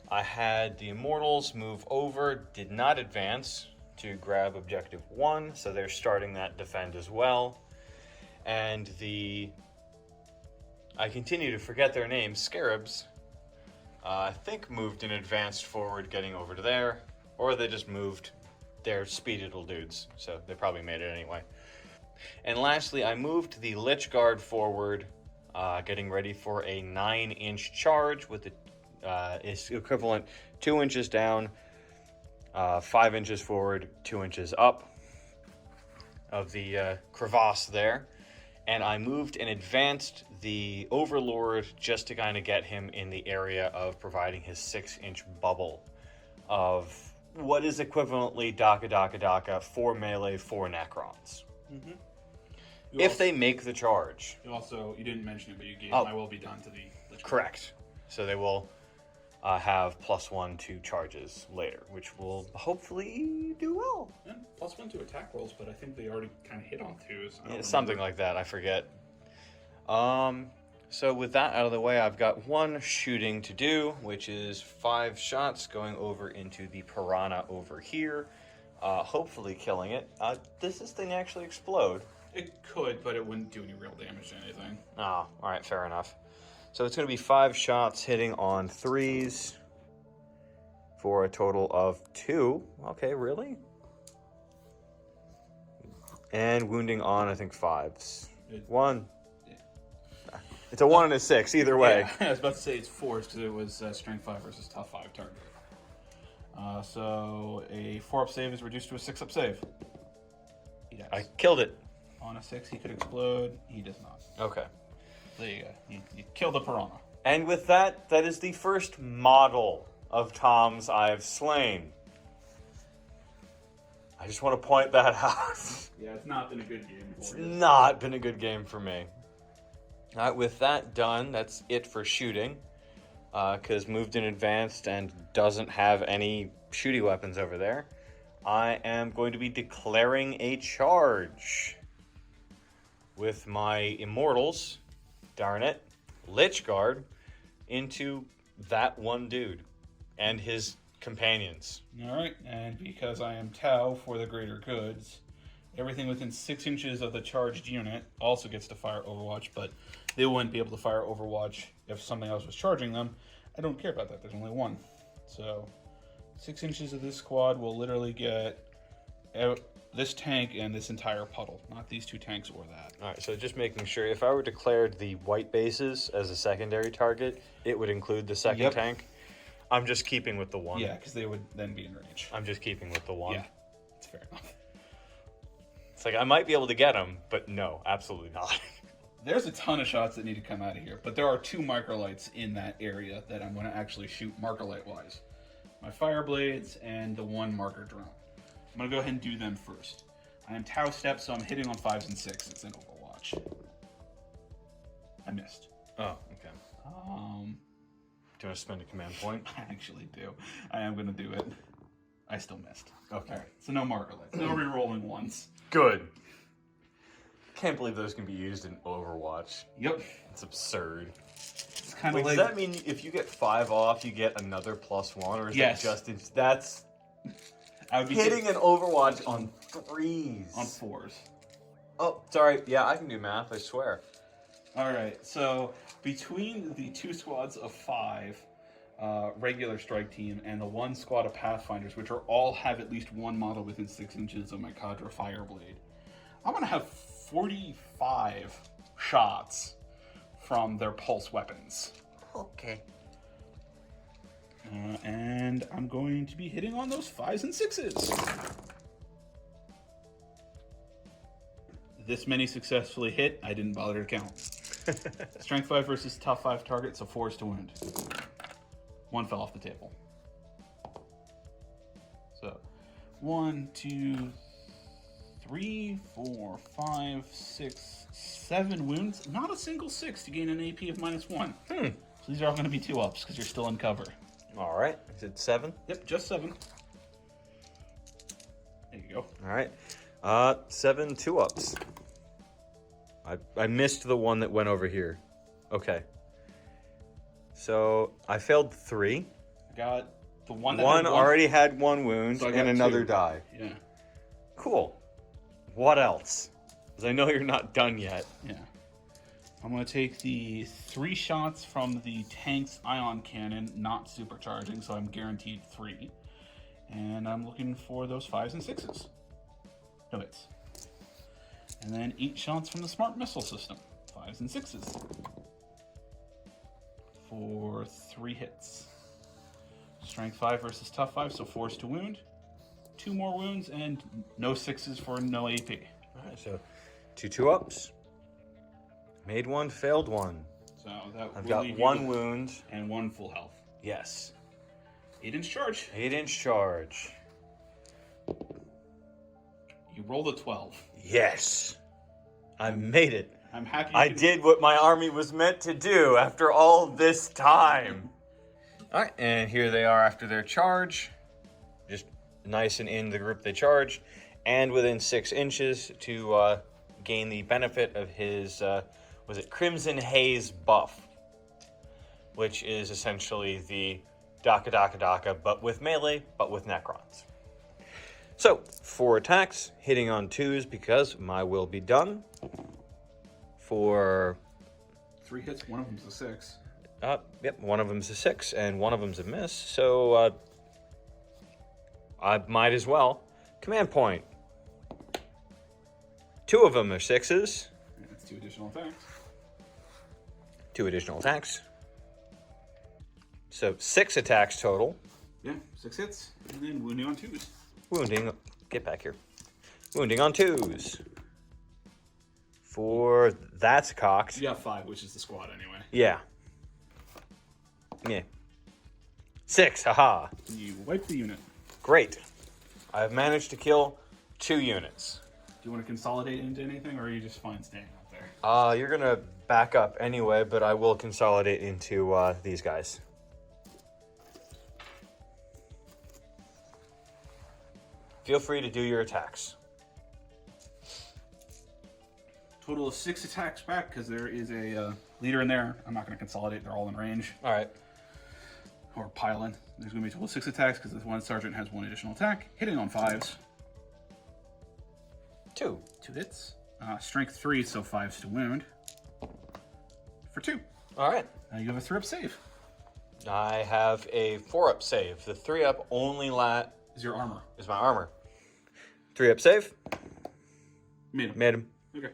I had the Immortals move over, did not advance to grab objective 1, so they're starting that defend as well. And I continue to forget their names, Scarabs, I think moved and advanced forward, getting over to there, or they just moved. They're speedy little dudes, so they probably made it anyway. And lastly, I moved the Lich Guard forward, getting ready for a 9-inch charge with its equivalent 2 inches down, 5 inches forward, 2 inches up of the crevasse there. And I moved and advanced the Overlord just to kind of get him in the area of providing his 6-inch bubble of what is equivalently Daka 4 melee, 4 Necrons. Mm-hmm. If they make the charge. You didn't mention it, but you gave I will be done to the Lich Guard. Correct. So they will have +1 to charges later, which will hopefully do well. Yeah, +1 to attack rolls, but I think they already kind of hit on 2s. Yeah, something like that, I forget. So with that out of the way, I've got 1 shooting to do, which is 5 shots going over into the Piranha over here, hopefully killing it. Does this thing actually explode? It could, but it wouldn't do any real damage to anything. Oh, alright, fair enough. So it's going to be 5 shots hitting on 3s for a total of 2. Okay, really? And wounding on, I think, 5s. 1. Yeah. It's a 1 and a 6, either way. Yeah, I was about to say it's forced because it was strength 5 versus tough 5 target. So a 4-up save is reduced to a 6-up save. He dies. I killed it. On a 6, he could explode. He does not. Okay. There you go. You killed the Piranha. And with that, that is the first model of Toms I've slain. I just want to point that out. Yeah, it's not been a good game for you. It's not been a good game for me. All right, with that done, that's it for shooting. Because moved in advanced and doesn't have any shooty weapons over there. I am going to be declaring a charge with my Immortals, darn it, Lich Guard, into that one dude and his companions. Alright, and because I am Tau for the greater goods, everything within 6 inches of the charged unit also gets to fire Overwatch, but they wouldn't be able to fire Overwatch if something else was charging them. I don't care about that, there's only 1. So, 6 inches of this squad will literally get this tank and this entire puddle, not these 2 tanks or that. All right, so just making sure, if I were declared the white bases as a secondary target, it would include the second tank. I'm just keeping with the 1. Yeah, because they would then be in range. I'm just keeping with the 1. Yeah, that's fair enough. It's like I might be able to get them, but no, absolutely not. There's a ton of shots that need to come out of here, but there are 2 microlights in that area that I'm going to actually shoot markerlight-wise. My fire blades and the 1 marker drone. I'm going to go ahead and do them first. I am Tau Step, so I'm hitting on 5s and 6s in Overwatch. I missed. Oh, okay. Do you want to spend a command point? I actually do. I am going to do it. I still missed. Okay. All right, so no markerlights. No re-rolling ones. Good. Can't believe those can be used in Overwatch. Yep. It's absurd. It's kind Wait, of does like... that mean if you get 5 off, you get another +1, or is Yes. that just that's I would be hitting an Overwatch on 3s? on 4s. Oh, sorry. Yeah, I can do math. I swear. All right, so between the 2 squads of 5 regular strike team and the 1 squad of Pathfinders, which all have at least 1 model within 6 inches of my Cadre Fireblade, I'm going to have 45 shots from their pulse weapons. Okay. And I'm going to be hitting on those 5s and 6s. This many successfully hit, I didn't bother to count. Strength 5 versus tough 5 target, so 4s to wound. 1 fell off the table. So 1, 2, 3, 4, 5, 6, 7 wounds. Not a single 6 to gain an AP of -1. So these are all going to be 2-ups because you're still in cover. All right. Is it 7? Yep, just 7. There you go. All right. 7 2-ups. I missed the one that went over here. Okay. So I failed 3. I got the one that One had already had 1 wound So I got and another 2. die. Yeah, Cool. What else? Because I know you're not done yet. yeah. I'm going to take the 3 shots from the tank's ion cannon, not supercharging, so I'm guaranteed 3. And I'm looking for those 5s and 6s. No hits. And then 8 shots from the smart missile system, 5s and 6s. For 3 hits. Strength 5 versus tough 5, so 4s to wound. 2 more wounds and no 6s for no AP. All right, so 2 2-ups. Made 1, failed 1. So that I've will got leave 1 you wound. and 1 full health. Yes. 8-inch charge. 8-inch charge. You rolled a 12. Yes. I made it. I'm happy. I did what my army was meant to do after all this time. All right, and here they are after their charge. Just nice and in the group they charge. And within 6 inches to gain the benefit of his, was it Crimson Haze buff? Which is essentially the Daka Daka Daka, but with melee, but with Necrons. So, 4 attacks, hitting on 2s because my will be done. For 3 hits, one of them's a 6. Yep, one of them's a 6 and one of them's a miss. So I might as well. Command point. 2 of them are 6s. And that's 2 additional attacks. 2 additional attacks. So 6 attacks total. Yeah, 6 hits, and then wounding on 2s. Wounding, get back here. Wounding on 2s. For that's cocked. You got 5, which is the squad anyway. Yeah. Yeah. 6, haha. You wipe the unit. Great. I've managed to kill 2 units. Do you want to consolidate into anything, or are you just fine staying out there? You're gonna back up anyway, but I will consolidate into these guys. Feel free to do your attacks. Total of 6 attacks back, because there is a leader in there. I'm not going to consolidate. They're all in range. All right. Or pile in. There's going to be a total of 6 attacks, because this one sergeant has 1 additional attack. Hitting on 5s. 2. 2 hits. Strength 3, so 5s to wound. For 2. All right. Now you have a 3-up save. I have a 4-up save. The 3-up only Is your armor. is my armor. 3-up save. Made him. Made him. Okay.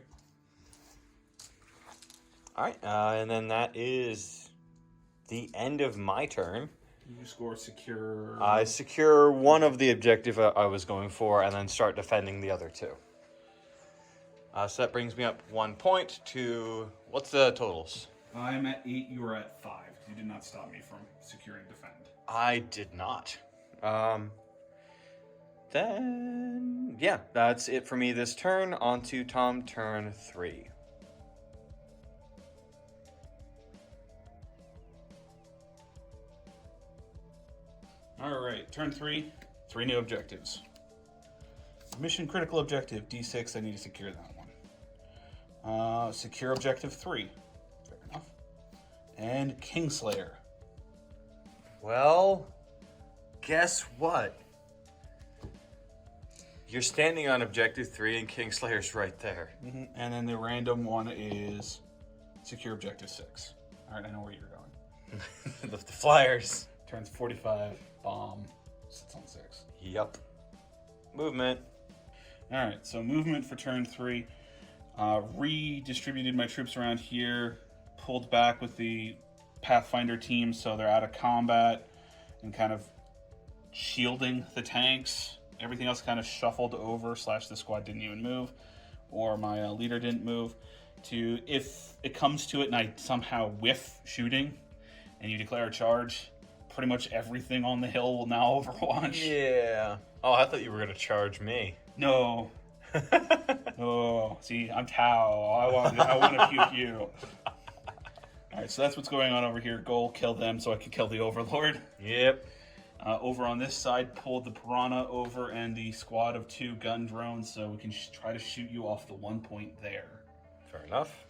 All right. And then that is the end of my turn. You score secure. I secure one of the objective I was going for and then start defending the other 2. So that brings me up 1 point to, what's the totals? I'm at 8, you are at 5. You did not stop me from securing defend. I did not. Then, yeah, that's it for me this turn. On to Tom, turn 3. Alright, turn 3. 3 new objectives. Mission critical objective, D6, I need to secure that one. Secure objective 3. Fair enough. And Kingslayer. Well, guess what? You're standing on objective 3 and Kingslayer's right there. And then the random one is secure objective 6. Alright, I know where you're going. The Flyers. Turns 45, bomb, sits on 6. Yep. Movement. Alright, so movement for turn 3. Redistributed my troops around here. Pulled back with the Pathfinder team so they're out of combat and kind of shielding the tanks. Everything else kind of shuffled over, / the squad didn't even move, or my leader didn't move, to if it comes to it and I somehow whiff shooting and you declare a charge, pretty much everything on the hill will now Overwatch. Yeah. Oh, I thought you were going to charge me. No. Oh, see, I'm Tau. I want to puke you. Alright, so that's what's going on over here. Goal, kill them so I can kill the Overlord. Yep. Over on this side, pulled the Piranha over and the squad of 2 gun drones so we can try to shoot you off the 1 point there. Fair enough.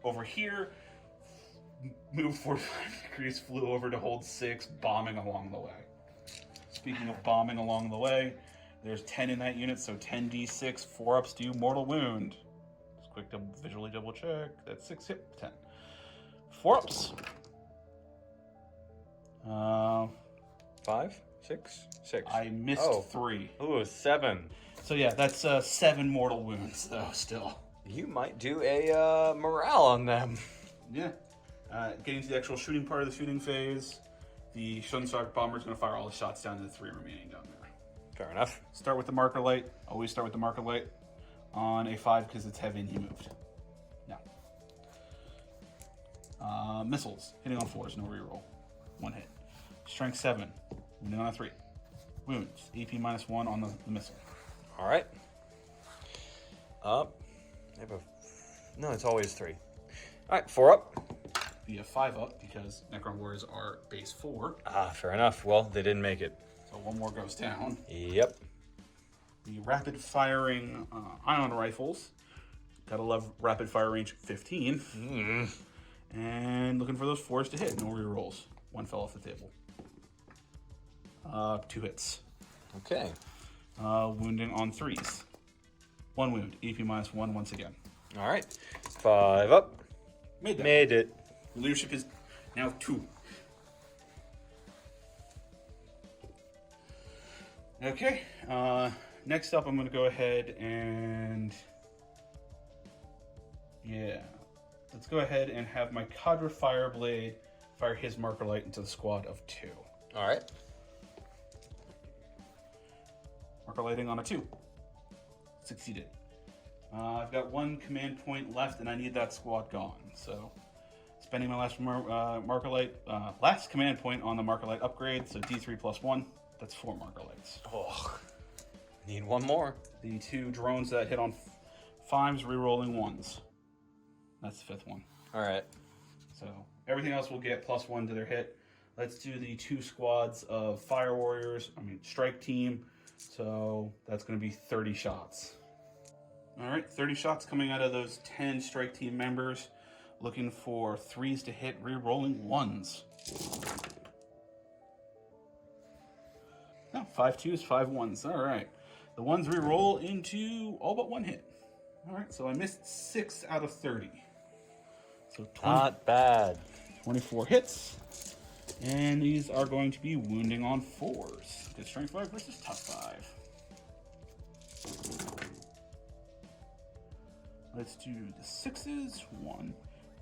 Over here, moved 45 degrees, flew over to hold 6, bombing along the way. Speaking of bombing along the way, there's 10 in that unit, so 10d6, 4-ups do mortal wound. Just quick visually double check. That's 6 hit, 10. 4-ups. 5, 6, 6. I missed 3. Ooh, 7. So yeah, that's 7 mortal wounds, though, still. You might do a morale on them. Yeah. Getting to the actual shooting part of the shooting phase, the Shunshark Bomber is going to fire all the shots down to the 3 remaining down there. Fair enough. Start with the marker light. Always start with the marker light on a 5 because it's heavy and he moved. Now. Missiles. Hitting on 4s, no reroll. 1 hit. Strength 7. Wounding on a 3. Wounds. AP -1 on the missile. Alright. Up. No, it's always 3. Alright, 4 up. Be a 5 up because Necron Warriors are base 4. Ah, fair enough. Well, they didn't make it. So 1 more goes down. Yep. The rapid firing ion rifles. Gotta love rapid fire range 15. And looking for those 4s to hit. No rerolls. 1 fell off the table. 2 hits. Okay. Wounding on 3s. 1 wound. AP -1 once again. Alright. 5 up. Made that. Made it. Your leadership is now 2. Okay. Next up, I'm going to go ahead and... Yeah. Let's go ahead and have my Cadre Fireblade fire his marker light into the squad of 2. Alright. Marker lighting on a 2. Succeeded. I've got 1 command point left, and I need that squad gone. So, spending my last marker light, last command point on the marker light upgrade. So D3 plus 1. That's 4 marker lights. Oh, need 1 more. The 2 drones that hit on 5s, rerolling 1s. That's the 5th one. Alright. So everything else will get +1 to their hit. Let's do the 2 squads of Fire Warriors. Strike Team. So that's going to be 30 shots. Alright, 30 shots coming out of those 10 Strike Team members. Looking for 3s to hit, re-rolling 1s. No, 5 2s, 5 1s. Alright. The 1s re-roll into all but 1 hit. Alright, so I missed 6 out of 30. So 20, Not bad. 24 hits. And these are going to be wounding on 4s. Good strength 5 versus tough 5. Let's do the 6s. 1,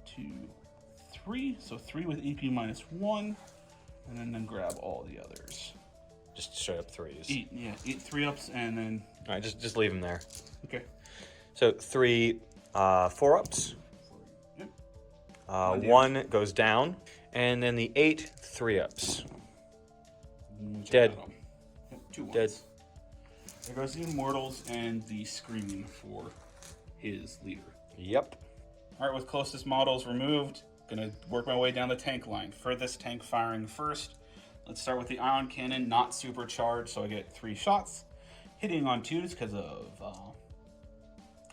2, 3. So 3 with AP -1. And then grab all the others. Just straight up 3s. 8 3-ups and then... Alright, just leave them there. Okay. So 3 4-ups. Yep. 1 goes down. And then the 8 3-ups. Dead. Yep, 2 ones. Dead. There goes the Immortals and the Scream for his leader. Yep. All right, with closest models removed, gonna work my way down the tank line. Furthest tank firing first. Let's start with the ion cannon, not supercharged, so I get 3 shots. Hitting on 2s because of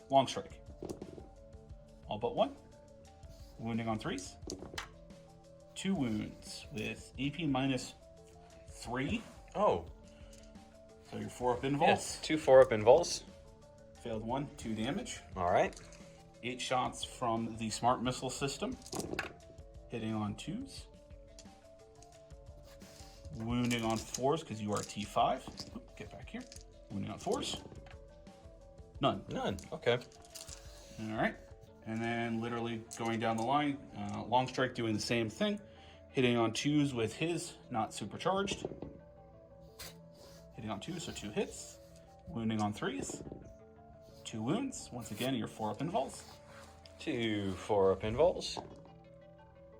long strike. All but 1. Wounding on 3s. 2 wounds with EP minus 3. Oh. So you're 4 up invuls. Yes. 2 4-up invuls. Failed 1, 2 damage. All right. 8 shots from the smart missile system. Hitting on 2s. Wounding on 4s because you are T5. Oop, get back here. Wounding on 4s. None. None. Okay. All right. And then literally going down the line, long strike doing the same thing. Hitting on 2s with his, not supercharged. Hitting on 2s, so 2 hits. Wounding on 3s. 2 wounds. Once again, you're 4 up invuls. 2 4-up invuls.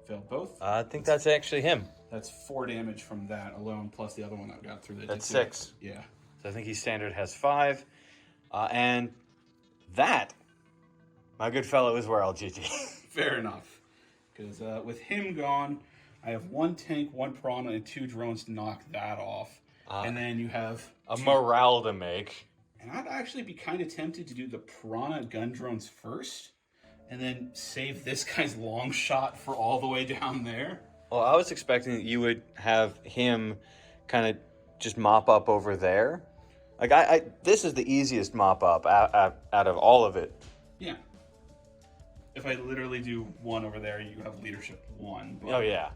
Failed both. I think that's actually him. That's 4 damage from that alone, plus the other one that got through. That's did 6. Yeah. So I think he standard has 5. And that, my good fellow, is where I'll GG. Fair enough. Because with him gone, I have 1 tank, 1 piranha, and 2 drones to knock that off. And then you have A morale to make. And I'd actually be kind of tempted to do the piranha gun drones first, and then save this guy's long shot for all the way down there. Well, I was expecting that you would have him kind of just mop up over there. Like, this is the easiest mop up out of all of it. Yeah. If I literally do 1 over there, you have leadership 1. But Oh, yeah.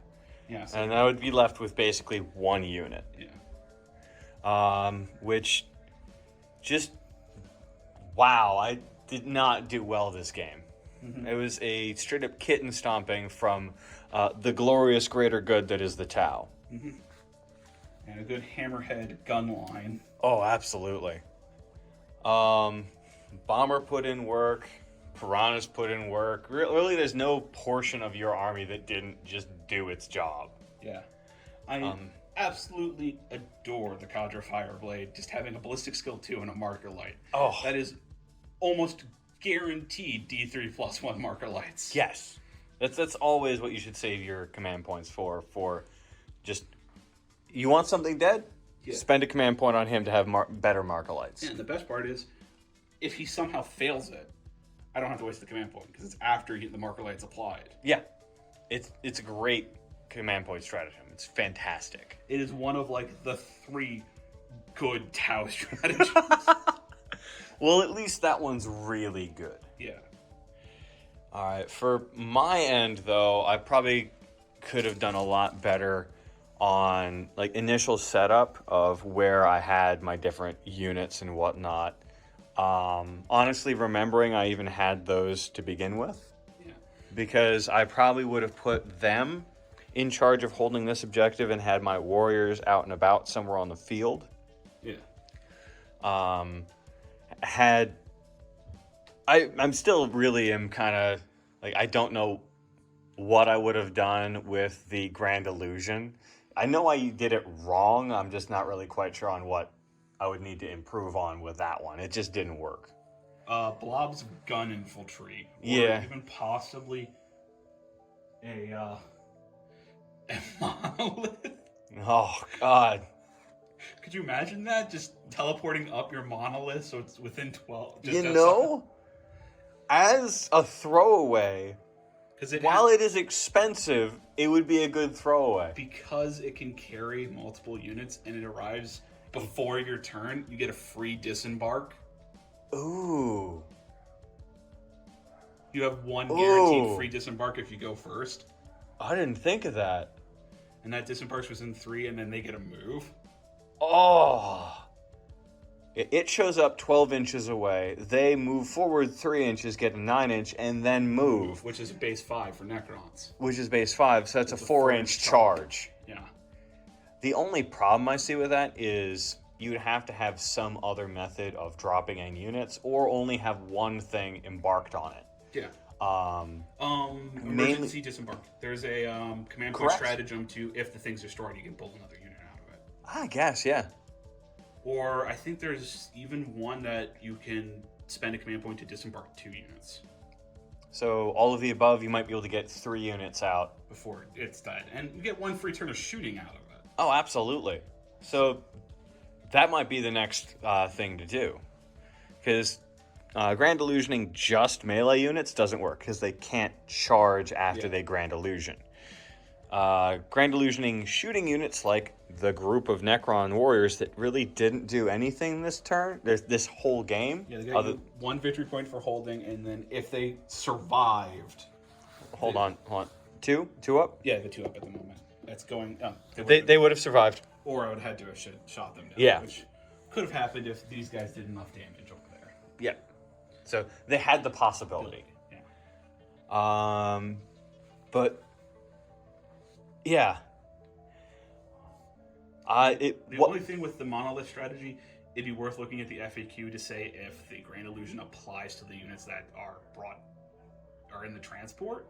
yeah. So, And I would be left with basically 1 unit. yeah. Which just, wow, I did not do well this game. It was a straight up kitten stomping from the glorious greater good that is the Tau. And a good hammerhead gun line. Oh, absolutely. Bomber put in work. Piranhas put in work. Really, there's no portion of your army that didn't just do its job. Yeah. I absolutely adore the Cadre Fireblade, just having a ballistic skill 2 and a marker light. Oh. That is almost guaranteed D3 plus 1 marker lights. Yes. That's always what you should save your command points for just, you want something dead? Yeah. Spend a command point on him to have better marker lights. And the best part is, if he somehow fails it, I don't have to waste the command point, because it's after the marker light's applied. Yeah. It's a great command point stratagem. It's fantastic. It is one of, like, the 3 good Tau strategies. Well, at least that one's really good. Yeah. All right, for my end, though, I probably could have done a lot better on, like, initial setup of where I had my different units and whatnot. Honestly, remembering I even had those to begin with. Yeah. Because I probably would have put them in charge of holding this objective and had my warriors out and about somewhere on the field. Yeah. I'm still really am kind of, like, I don't know what I would have done with the Grand Illusion. I know I did it wrong. I'm just not really quite sure on what I would need to improve on with that one. It just didn't work. Blob's gun infiltrate. Or Yeah. even possibly a monolith. Oh, God. Could you imagine that? Just teleporting up your monolith so it's within 12. Just You outside. know, as a throwaway, 'Cause it while has- it is expensive, it would be a good throwaway. because it can carry multiple units and it arrives before your turn, you get a free disembark. Ooh. You have 1 guaranteed Ooh. free disembark if you go first. I didn't think of that. And that disembarks within 3, and then they get a move. Oh. It shows up 12 inches away. They move forward 3 inches, get a 9-inch, and then move, Which is base 5 for Necrons. which is base 5, so that's a It's a 4-inch 4-inch charge. Yeah. The only problem I see with that is you'd have to have some other method of dropping in units, or only have one thing embarked on it. Yeah. Mainly- Emergency disembark. There's a command point Correct. stratagem to, if the thing's destroyed, you can pull another unit out of it. I guess, yeah. Or I think there's even one that you can spend a command point to disembark 2 units So all of the above, you might be able to get 3 units out. before it's dead. And you get 1 free turn of shooting out of it. Oh, absolutely. So that might be the next thing to do. Because Grand Illusioning just melee units doesn't work, because they can't charge after they Grand Illusion. Grand Illusioning shooting units, like the group of Necron warriors that really didn't do anything this turn, this whole game. Yeah, they got you 1 victory point for holding, and then if they survived... Hold on. 2 up? Yeah, the 2 up at the moment. That's going... They would have survived. Or I would have had to have shot them down. Yeah. Which could have happened if these guys did enough damage over there. Yeah. So they had the possibility. Yeah. But yeah. The only thing with the monolith strategy, it'd be worth looking at the FAQ to say if the Grand Illusion applies to the units that are in the transport.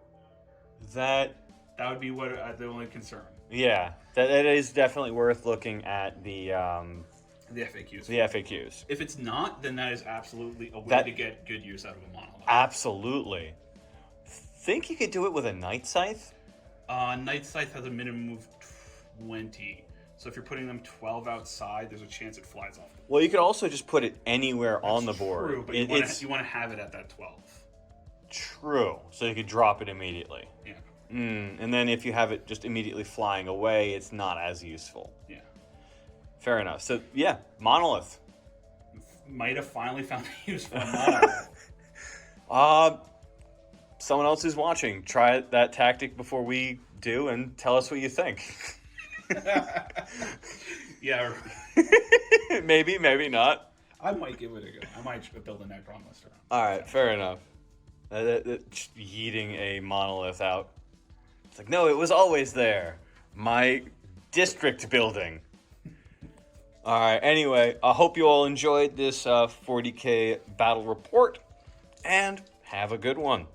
That would be what the only concern. Yeah, that is definitely worth looking at the FAQs. The FAQs. If it's not, then that is absolutely a way to get good use out of a monolith. Absolutely. Think you could do it with a Night Scythe? Night Scythe has a minimum of 20. So if you're putting them 12 outside, there's a chance it flies off. Well, you could also just put it anywhere on the board. True, but you want to have it at that 12. True. So you could drop it immediately. Yeah. And then if you have it just immediately flying away, it's not as useful. Yeah. Fair enough. So, yeah, Monolith. Might have finally found a use for a monolith. Someone else who's watching, try that tactic before we do and tell us what you think. Yeah. Maybe, maybe not. I might give it a go. I might build a Necron list around. All right, fair enough. Just yeeting a monolith out. It's like, no, it was always there. My district building. All right, anyway, I hope you all enjoyed this 40K battle report, and have a good one.